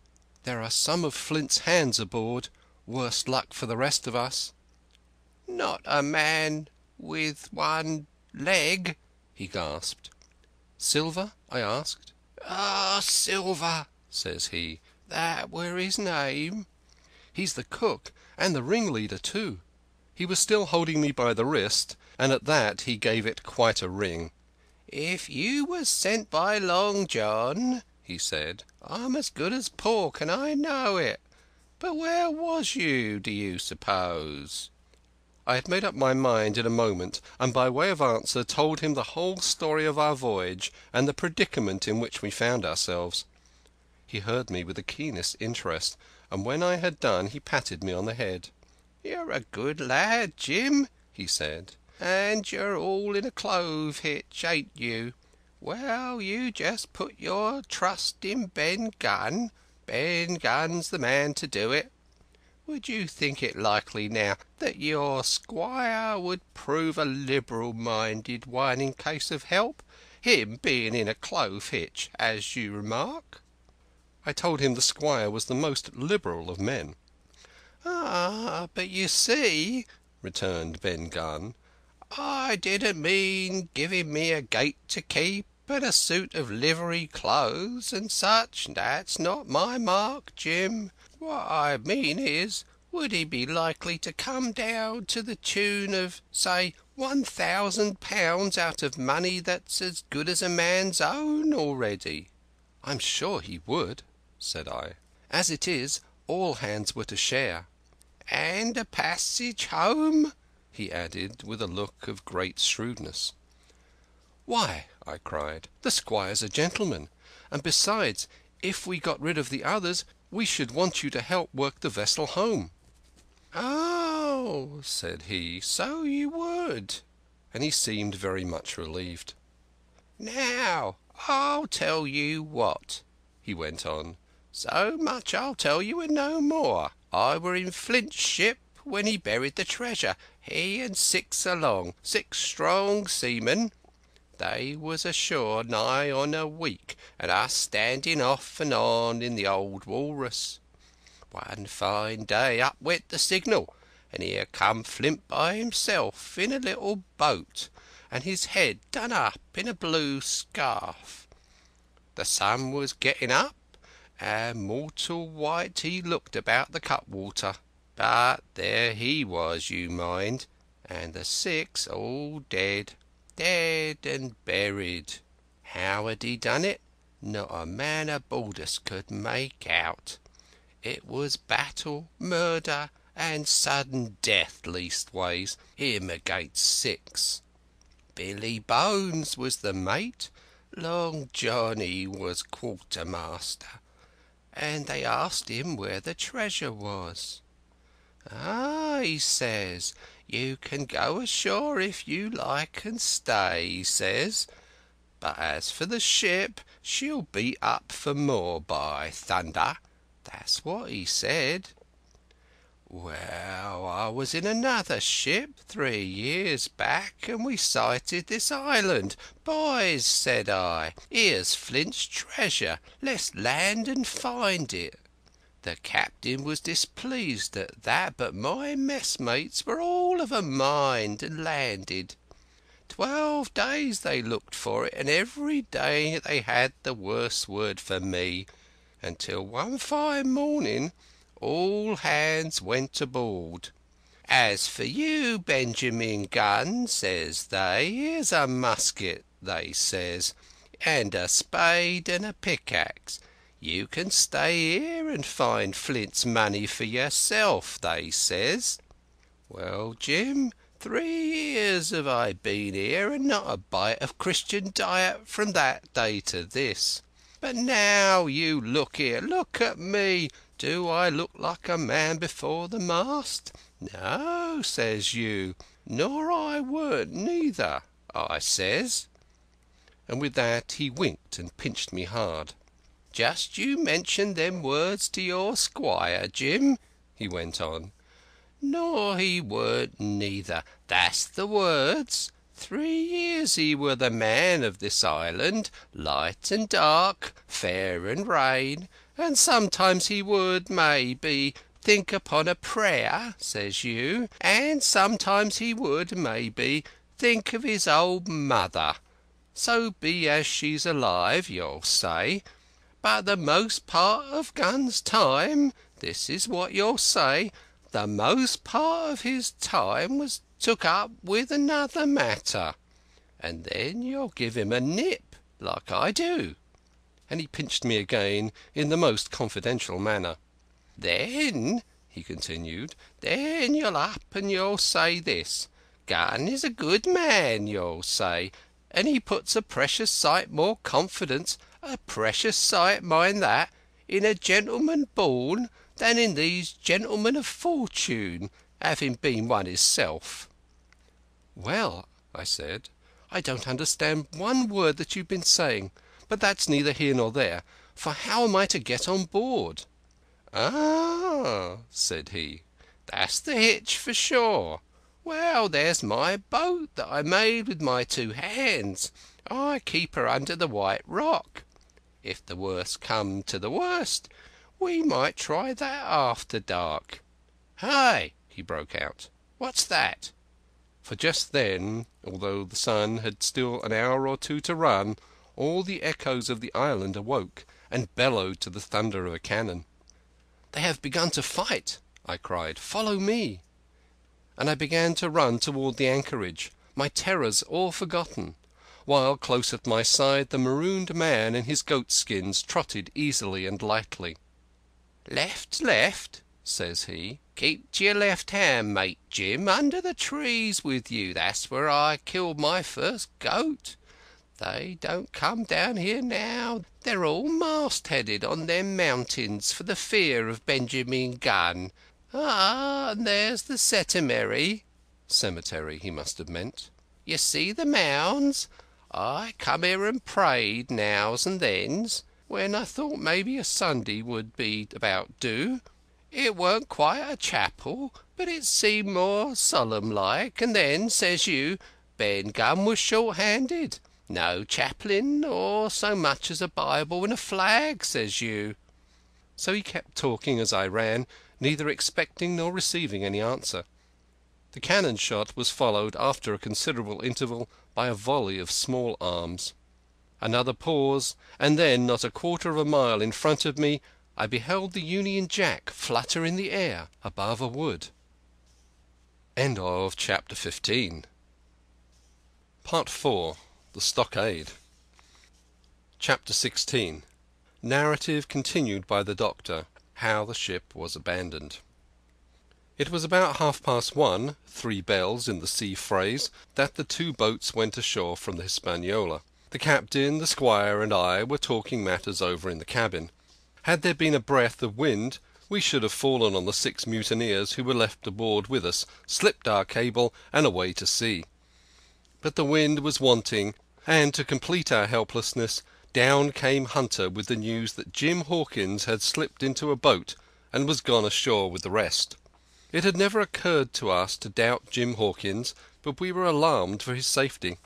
There are some of Flint's hands aboard, worse luck for the rest of us." "Not a man with one leg?" he gasped. "Silver?" I asked. "Ah, Silver," says he. "That were his name." "He's the cook, and the ringleader too." He was still holding me by the wrist, and at that he gave it quite a wring. "If you was sent by Long John," he said, "I'm as good as pork, and I know it. But where was you, do you suppose?" I had made up my mind in a moment, and by way of answer told him the whole story of our voyage and the predicament in which we found ourselves. He heard me with the keenest interest, and when I had done he patted me on the head. "You're a good lad, Jim," he said. "And you're all in a clove hitch, ain't you? Well, you just put your trust in Ben Gunn. Ben Gunn's the man to do it. Would you think it likely now that your squire would prove a liberal-minded one in case of help, him being in a clove hitch, as you remark?" I told him the squire was the most liberal of men. "Ah, but you see," returned Ben Gunn, "I didn't mean giving me a gate to keep and a suit of livery clothes and such. That's not my mark, Jim. What I mean is, would he be likely to come down to the tune of, say, £1,000 out of money that's as good as a man's own already?" "I'm sure he would," said I. "As it is, all hands were to share." "And a passage home?" he added, with a look of great shrewdness. "Why," I cried, "the squire's a gentleman, and besides, if we got rid of the others, we should want you to help work the vessel home." "Oh," said he, "so you would," and he seemed very much relieved. "Now, I'll tell you what," he went on. "So much I'll tell you and no more. I were in Flint's ship when he buried the treasure, he and 6 along, 6 strong seamen. They was ashore nigh on a week, and us standing off and on in the old walrus. One fine day up went the signal, and here come Flint by himself in a little boat, and his head done up in a blue scarf. The sun was getting up, and mortal white he looked about the cutwater. But there he was, you mind, and the 6 all dead, dead and buried. How had he done it? Not a man aboard us could make out. It was battle, murder, and sudden death, leastways, him against 6. Billy Bones was the mate, Long Johnny was quartermaster, and they asked him where the treasure was. 'Ah,' he says, 'you can go ashore if you like and stay,' he says, 'but as for the ship, she'll be up for more, by thunder. That's what he said. Well, I was in another ship 3 years back, and we sighted this island. Boys, said I, here's Flint's treasure. Let's land and find it. The captain was displeased at that, but my messmates were all of a mind and landed. 12 days they looked for it, and every day they had the worst word for me, until one fine morning all hands went aboard. As for you, Benjamin Gunn, says they, here's a musket, they says, and a spade and a pickaxe. You can stay here and find Flint's money for yourself, they says. Well, Jim, 3 years have I been here, and not a bite of Christian diet from that day to this. But now you look here, look at me. Do I look like a man before the mast? No, says you, nor I weren't neither, I says. And with that he winked and pinched me hard. Just you mention them words to your squire, Jim, he went on. Nor he weren't neither, that's the words. 3 years he were the man of this island, light and dark, fair and rain, and sometimes he would, maybe, think upon a prayer, says you, and sometimes he would, maybe, think of his old mother. So be as she's alive, you'll say. But the most part of Gunn's time, this is what you'll say, the most part of his time was took up with another matter. And then you'll give him a nip, like I do. And he pinched me again in the most confidential manner. Then, he continued, then you'll up and you'll say this. Gunn is a good man, you'll say, and he puts a precious sight more confidence, a precious sight, mind that, in a gentleman born than in these gentlemen of fortune, having been one hisself. Well, I said, I don't understand one word that you've been saying, but that's neither here nor there, for how am I to get on board? Ah, said he, that's the hitch for sure. Well, there's my boat that I made with my 2 hands. I keep her under the White Rock. If the worst come to the worst, we might try that after dark. Hey, he broke out, what's that? For just then, although the sun had still an hour or 2 to run, all the echoes of the island awoke and bellowed to the thunder of a cannon. They have begun to fight, I cried. Follow me. And I began to run toward the anchorage, my terrors all forgotten, while close at my side the marooned man in his goat-skins trotted easily and lightly. Left, left, says he. Keep to your left hand, mate Jim, under the trees with you. That's where I killed my first goat. They don't come down here now. They're all mast-headed on them mountains for the fear of Benjamin Gunn. Ah, and there's the cemetery. Cemetery, he must have meant. You see the mounds? I come here and prayed nows and thens, when I thought maybe a Sunday would be about due. It weren't quite a chapel, but it seemed more solemn-like, and then, says you, Ben Gunn was short-handed. No chaplain, or so much as a Bible and a flag, says you. So he kept talking as I ran, neither expecting nor receiving any answer. The cannon shot was followed, after a considerable interval, by a volley of small arms. Another pause, and then, not a quarter of a mile in front of me, I beheld the Union Jack flutter in the air above a wood. End of chapter 15. Part 4. The Stockade. Chapter 16. Narrative continued by the Doctor. How the ship was abandoned. It was about 1:30, 3 bells in the sea phrase, that the 2 boats went ashore from the Hispaniola. The captain, the squire, and I were talking matters over in the cabin. Had there been a breath of wind, we should have fallen on the 6 mutineers who were left aboard with us, slipped our cable, and away to sea. But the wind was wanting, and to complete our helplessness, Down came Hunter with the news that Jim Hawkins had slipped into a boat and was gone ashore with the rest. It had never occurred to us to doubt Jim Hawkins, but we were alarmed for his safety.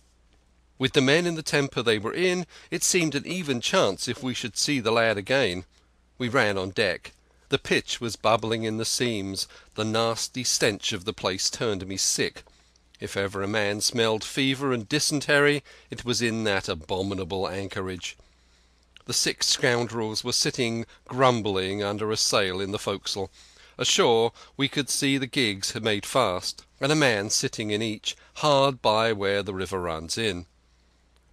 With the men in the temper they were in, it seemed an even chance if we should see the lad again. We ran on deck. The pitch was bubbling in the seams. The nasty stench of the place turned me sick. If ever a man smelled fever and dysentery, it was in that abominable anchorage. The 6 scoundrels were sitting grumbling under a sail in the forecastle. Ashore we could see the gigs had made fast, and a man sitting in each, hard by where the river runs in.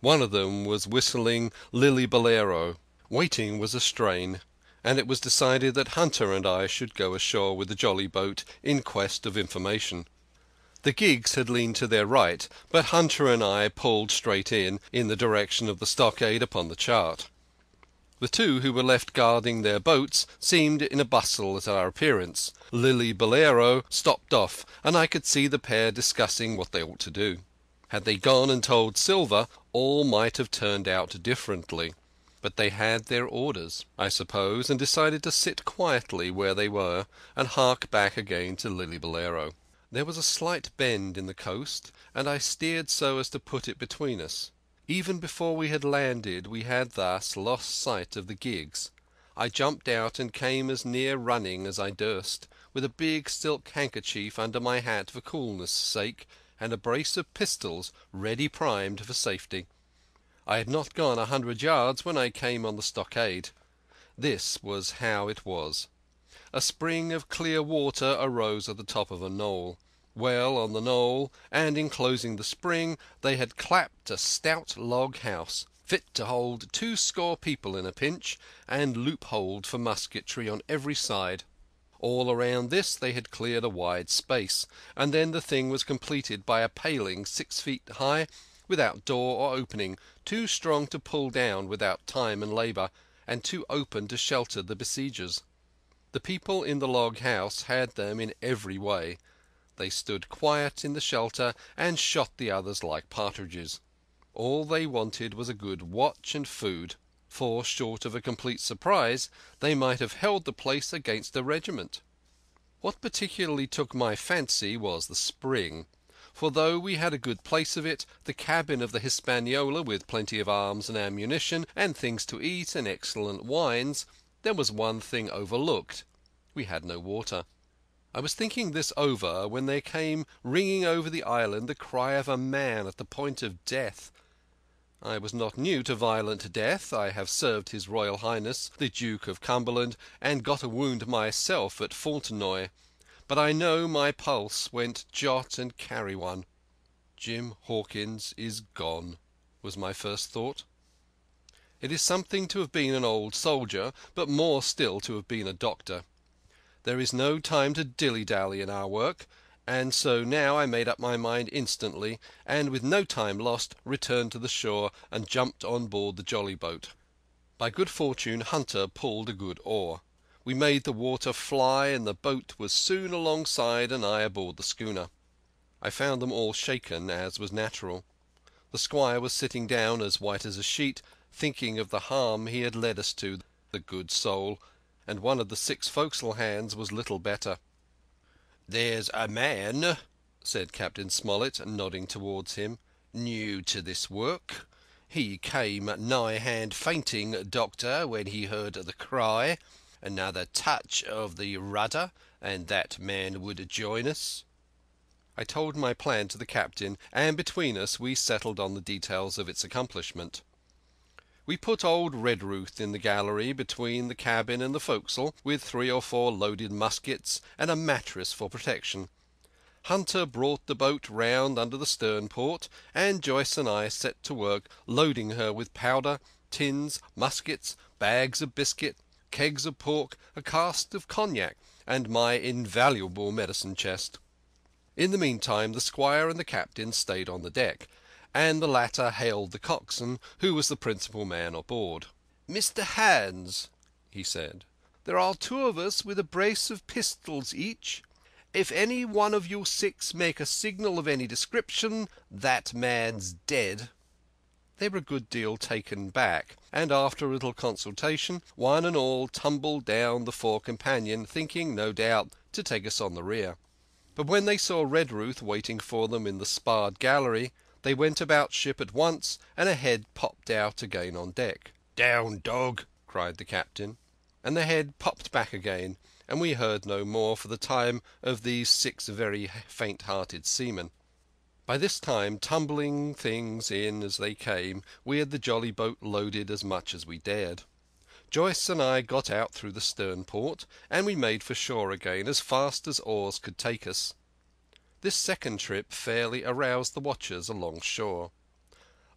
One of them was whistling Lily Bolero. Waiting was a strain, and it was decided that Hunter and I should go ashore with the jolly boat in quest of information. The gigs had leaned to their right, but Hunter and I pulled straight in the direction of the stockade upon the chart. The 2 who were left guarding their boats seemed in a bustle at our appearance. Lily Bolero stopped off, and I could see the pair discussing what they ought to do. Had they gone and told Silver, all might have turned out differently. But they had their orders, I suppose, and decided to sit quietly where they were and hark back again to Lily Bolero. There was a slight bend in the coast, and I steered so as to put it between us. Even before we had landed we had thus lost sight of the gigs. I jumped out and came as near running as I durst, with a big silk handkerchief under my hat for coolness' sake, and a brace of pistols ready primed for safety. I had not gone 100 yards when I came on the stockade. This was how it was. A spring of clear water arose at the top of a knoll. Well on the knoll, and enclosing the spring, they had clapped a stout log house, fit to hold 20 people in a pinch, and loopholed for musketry on every side. All around this they had cleared a wide space, and then the thing was completed by a paling 6 feet high, without door or opening, too strong to pull down without time and labour, and too open to shelter the besiegers. The people in the log house had them in every way. They stood quiet in the shelter and shot the others like partridges. All they wanted was a good watch and food, for, short of a complete surprise, they might have held the place against a regiment. What particularly took my fancy was the spring, for though we had a good place of it, the cabin of the Hispaniola with plenty of arms and ammunition, and things to eat and excellent wines, there was one thing overlooked. We had no water. I was thinking this over when there came ringing over the island the cry of a man at the point of death. I was not new to violent death. I have served His Royal Highness the Duke of Cumberland, and got a wound myself at Fontenoy, but I know my pulse went jot and carry one. Jim Hawkins is gone, was my first thought. It is something to have been an old soldier, but more still to have been a doctor. There is no time to dilly-dally in our work, and so now I made up my mind instantly, and with no time lost returned to the shore and jumped on board the jolly boat. By good fortune Hunter pulled a good oar. We made the water fly, and the boat was soon alongside and I aboard the schooner. I found them all shaken, as was natural. The squire was sitting down as white as a sheet, thinking of the harm he had led us to, the good soul, and one of the 6 forecastle hands was little better. "There's a man," said Captain Smollett, nodding towards him, "new to this work. He came nigh hand fainting, Doctor, when he heard the cry. Another touch of the rudder, and that man would join us." I told my plan to the captain, and between us we settled on the details of its accomplishment. We put old Redruth in the gallery between the cabin and the forecastle, with 3 or 4 loaded muskets and a mattress for protection. Hunter brought the boat round under the stern port, and Joyce and I set to work loading her with powder, tins, muskets, bags of biscuit, kegs of pork, a cask of cognac, and my invaluable medicine chest. In the meantime the squire and the captain stayed on the deck, and the latter hailed the coxswain, who was the principal man aboard. "Mr. Hans," he said, "there are 2 of us with a brace of pistols each. If any one of you 6 make a signal of any description, that man's dead." they were a good deal taken back, and after a little consultation, one and all tumbled down the fore companion, thinking, no doubt, to take us on the rear. But when they saw Redruth waiting for them in the sparred gallery, they went about ship at once, and a head popped out again on deck. "Down, dog!" cried the captain. And the head popped back again, and we heard no more for the time of these 6 very faint-hearted seamen. By this time, tumbling things in as they came, we had the jolly boat loaded as much as we dared. Joyce and I got out through the stern port, and we made for shore again as fast as oars could take us. This second trip fairly aroused the watchers along shore.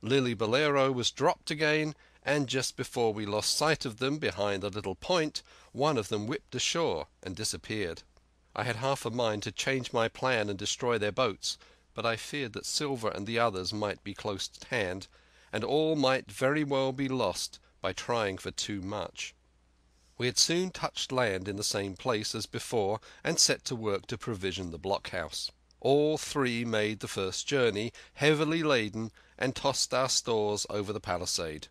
Lily Bolero was dropped again, and just before we lost sight of them behind a little point, one of them whipped ashore and disappeared. I had half a mind to change my plan and destroy their boats, but I feared that Silver and the others might be close at hand, and all might very well be lost by trying for too much. We had soon touched land in the same place as before, and set to work to provision the blockhouse. All 3 made the first journey, heavily laden, and tossed our stores over the palisade.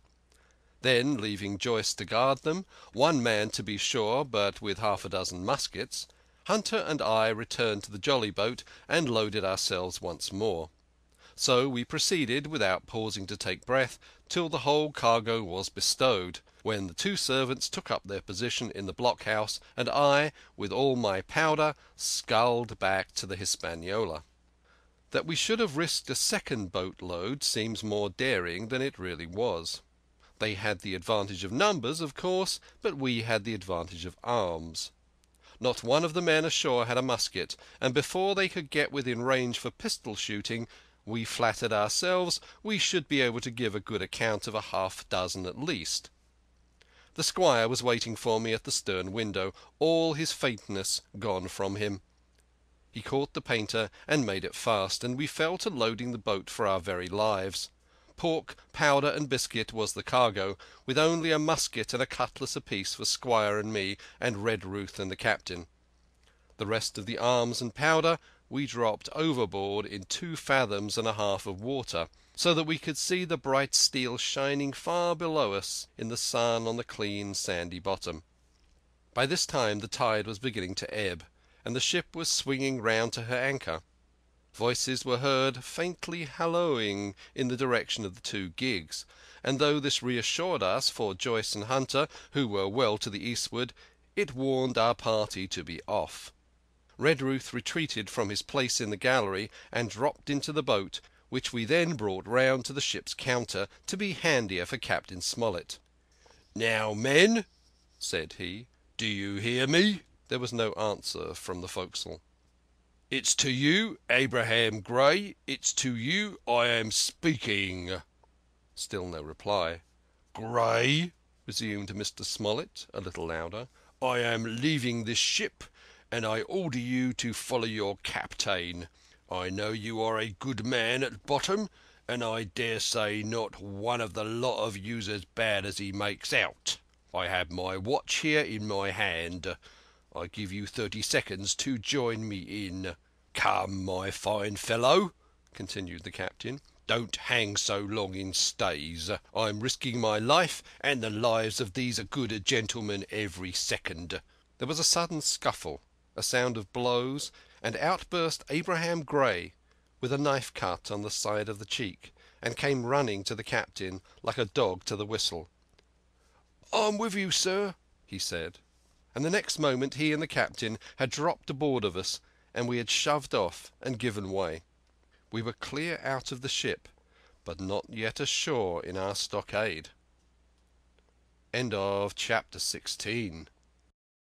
Then, leaving Joyce to guard them, 1 man to be sure, but with half a dozen muskets, Hunter and I returned to the jolly boat and loaded ourselves once more. So we proceeded, without pausing to take breath, till the whole cargo was bestowed, when the 2 servants took up their position in the blockhouse, and I, with all my powder, sculled back to the Hispaniola. That we should have risked a second boat-load seems more daring than it really was. They had the advantage of numbers, of course, but we had the advantage of arms. Not one of the men ashore had a musket, and before they could get within range for pistol shooting, we flattered ourselves we should be able to give a good account of a half-dozen at least. The squire was waiting for me at the stern window, all his faintness gone from him. He caught the painter and made it fast, and we fell to loading the boat for our very lives. Pork, powder, and biscuit was the cargo, with only a musket and a cutlass apiece for Squire and me, and Redruth and the captain. The rest of the arms and powder we dropped overboard in 2 fathoms and a half of water, so that we could see the bright steel shining far below us in the sun on the clean sandy bottom. By this time the tide was beginning to ebb, and the ship was swinging round to her anchor. Voices were heard faintly hallooing in the direction of the 2 gigs, and though this reassured us for Joyce and Hunter, who were well to the eastward, it warned our party to be off. Redruth retreated from his place in the gallery and dropped into the boat, which we then brought round to the ship's counter to be handier for Captain Smollett. "Now, men," said he, "do you hear me?" There was no answer from the forecastle. "It's to you, Abraham Gray, it's to you I am speaking." Still no reply. "Gray," resumed Mr. Smollett, a little louder, "I am leaving this ship, and I order you to follow your captain. I know you are a good man at bottom, and I dare say not one of the lot of you's as bad as he makes out. I have my watch here in my hand. I give you 30 seconds to join me in. Come, my fine fellow," continued the captain, "don't hang so long in stays. I'm risking my life and the lives of these good gentlemen every second." There was a sudden scuffle, a sound of blows, and out burst Abraham Gray with a knife cut on the side of the cheek, and came running to the captain like a dog to the whistle. "I'm with you, sir," he said. And the next moment he and the captain had dropped aboard of us, and we had shoved off and given way. We were clear out of the ship, but not yet ashore in our stockade. End of chapter 16.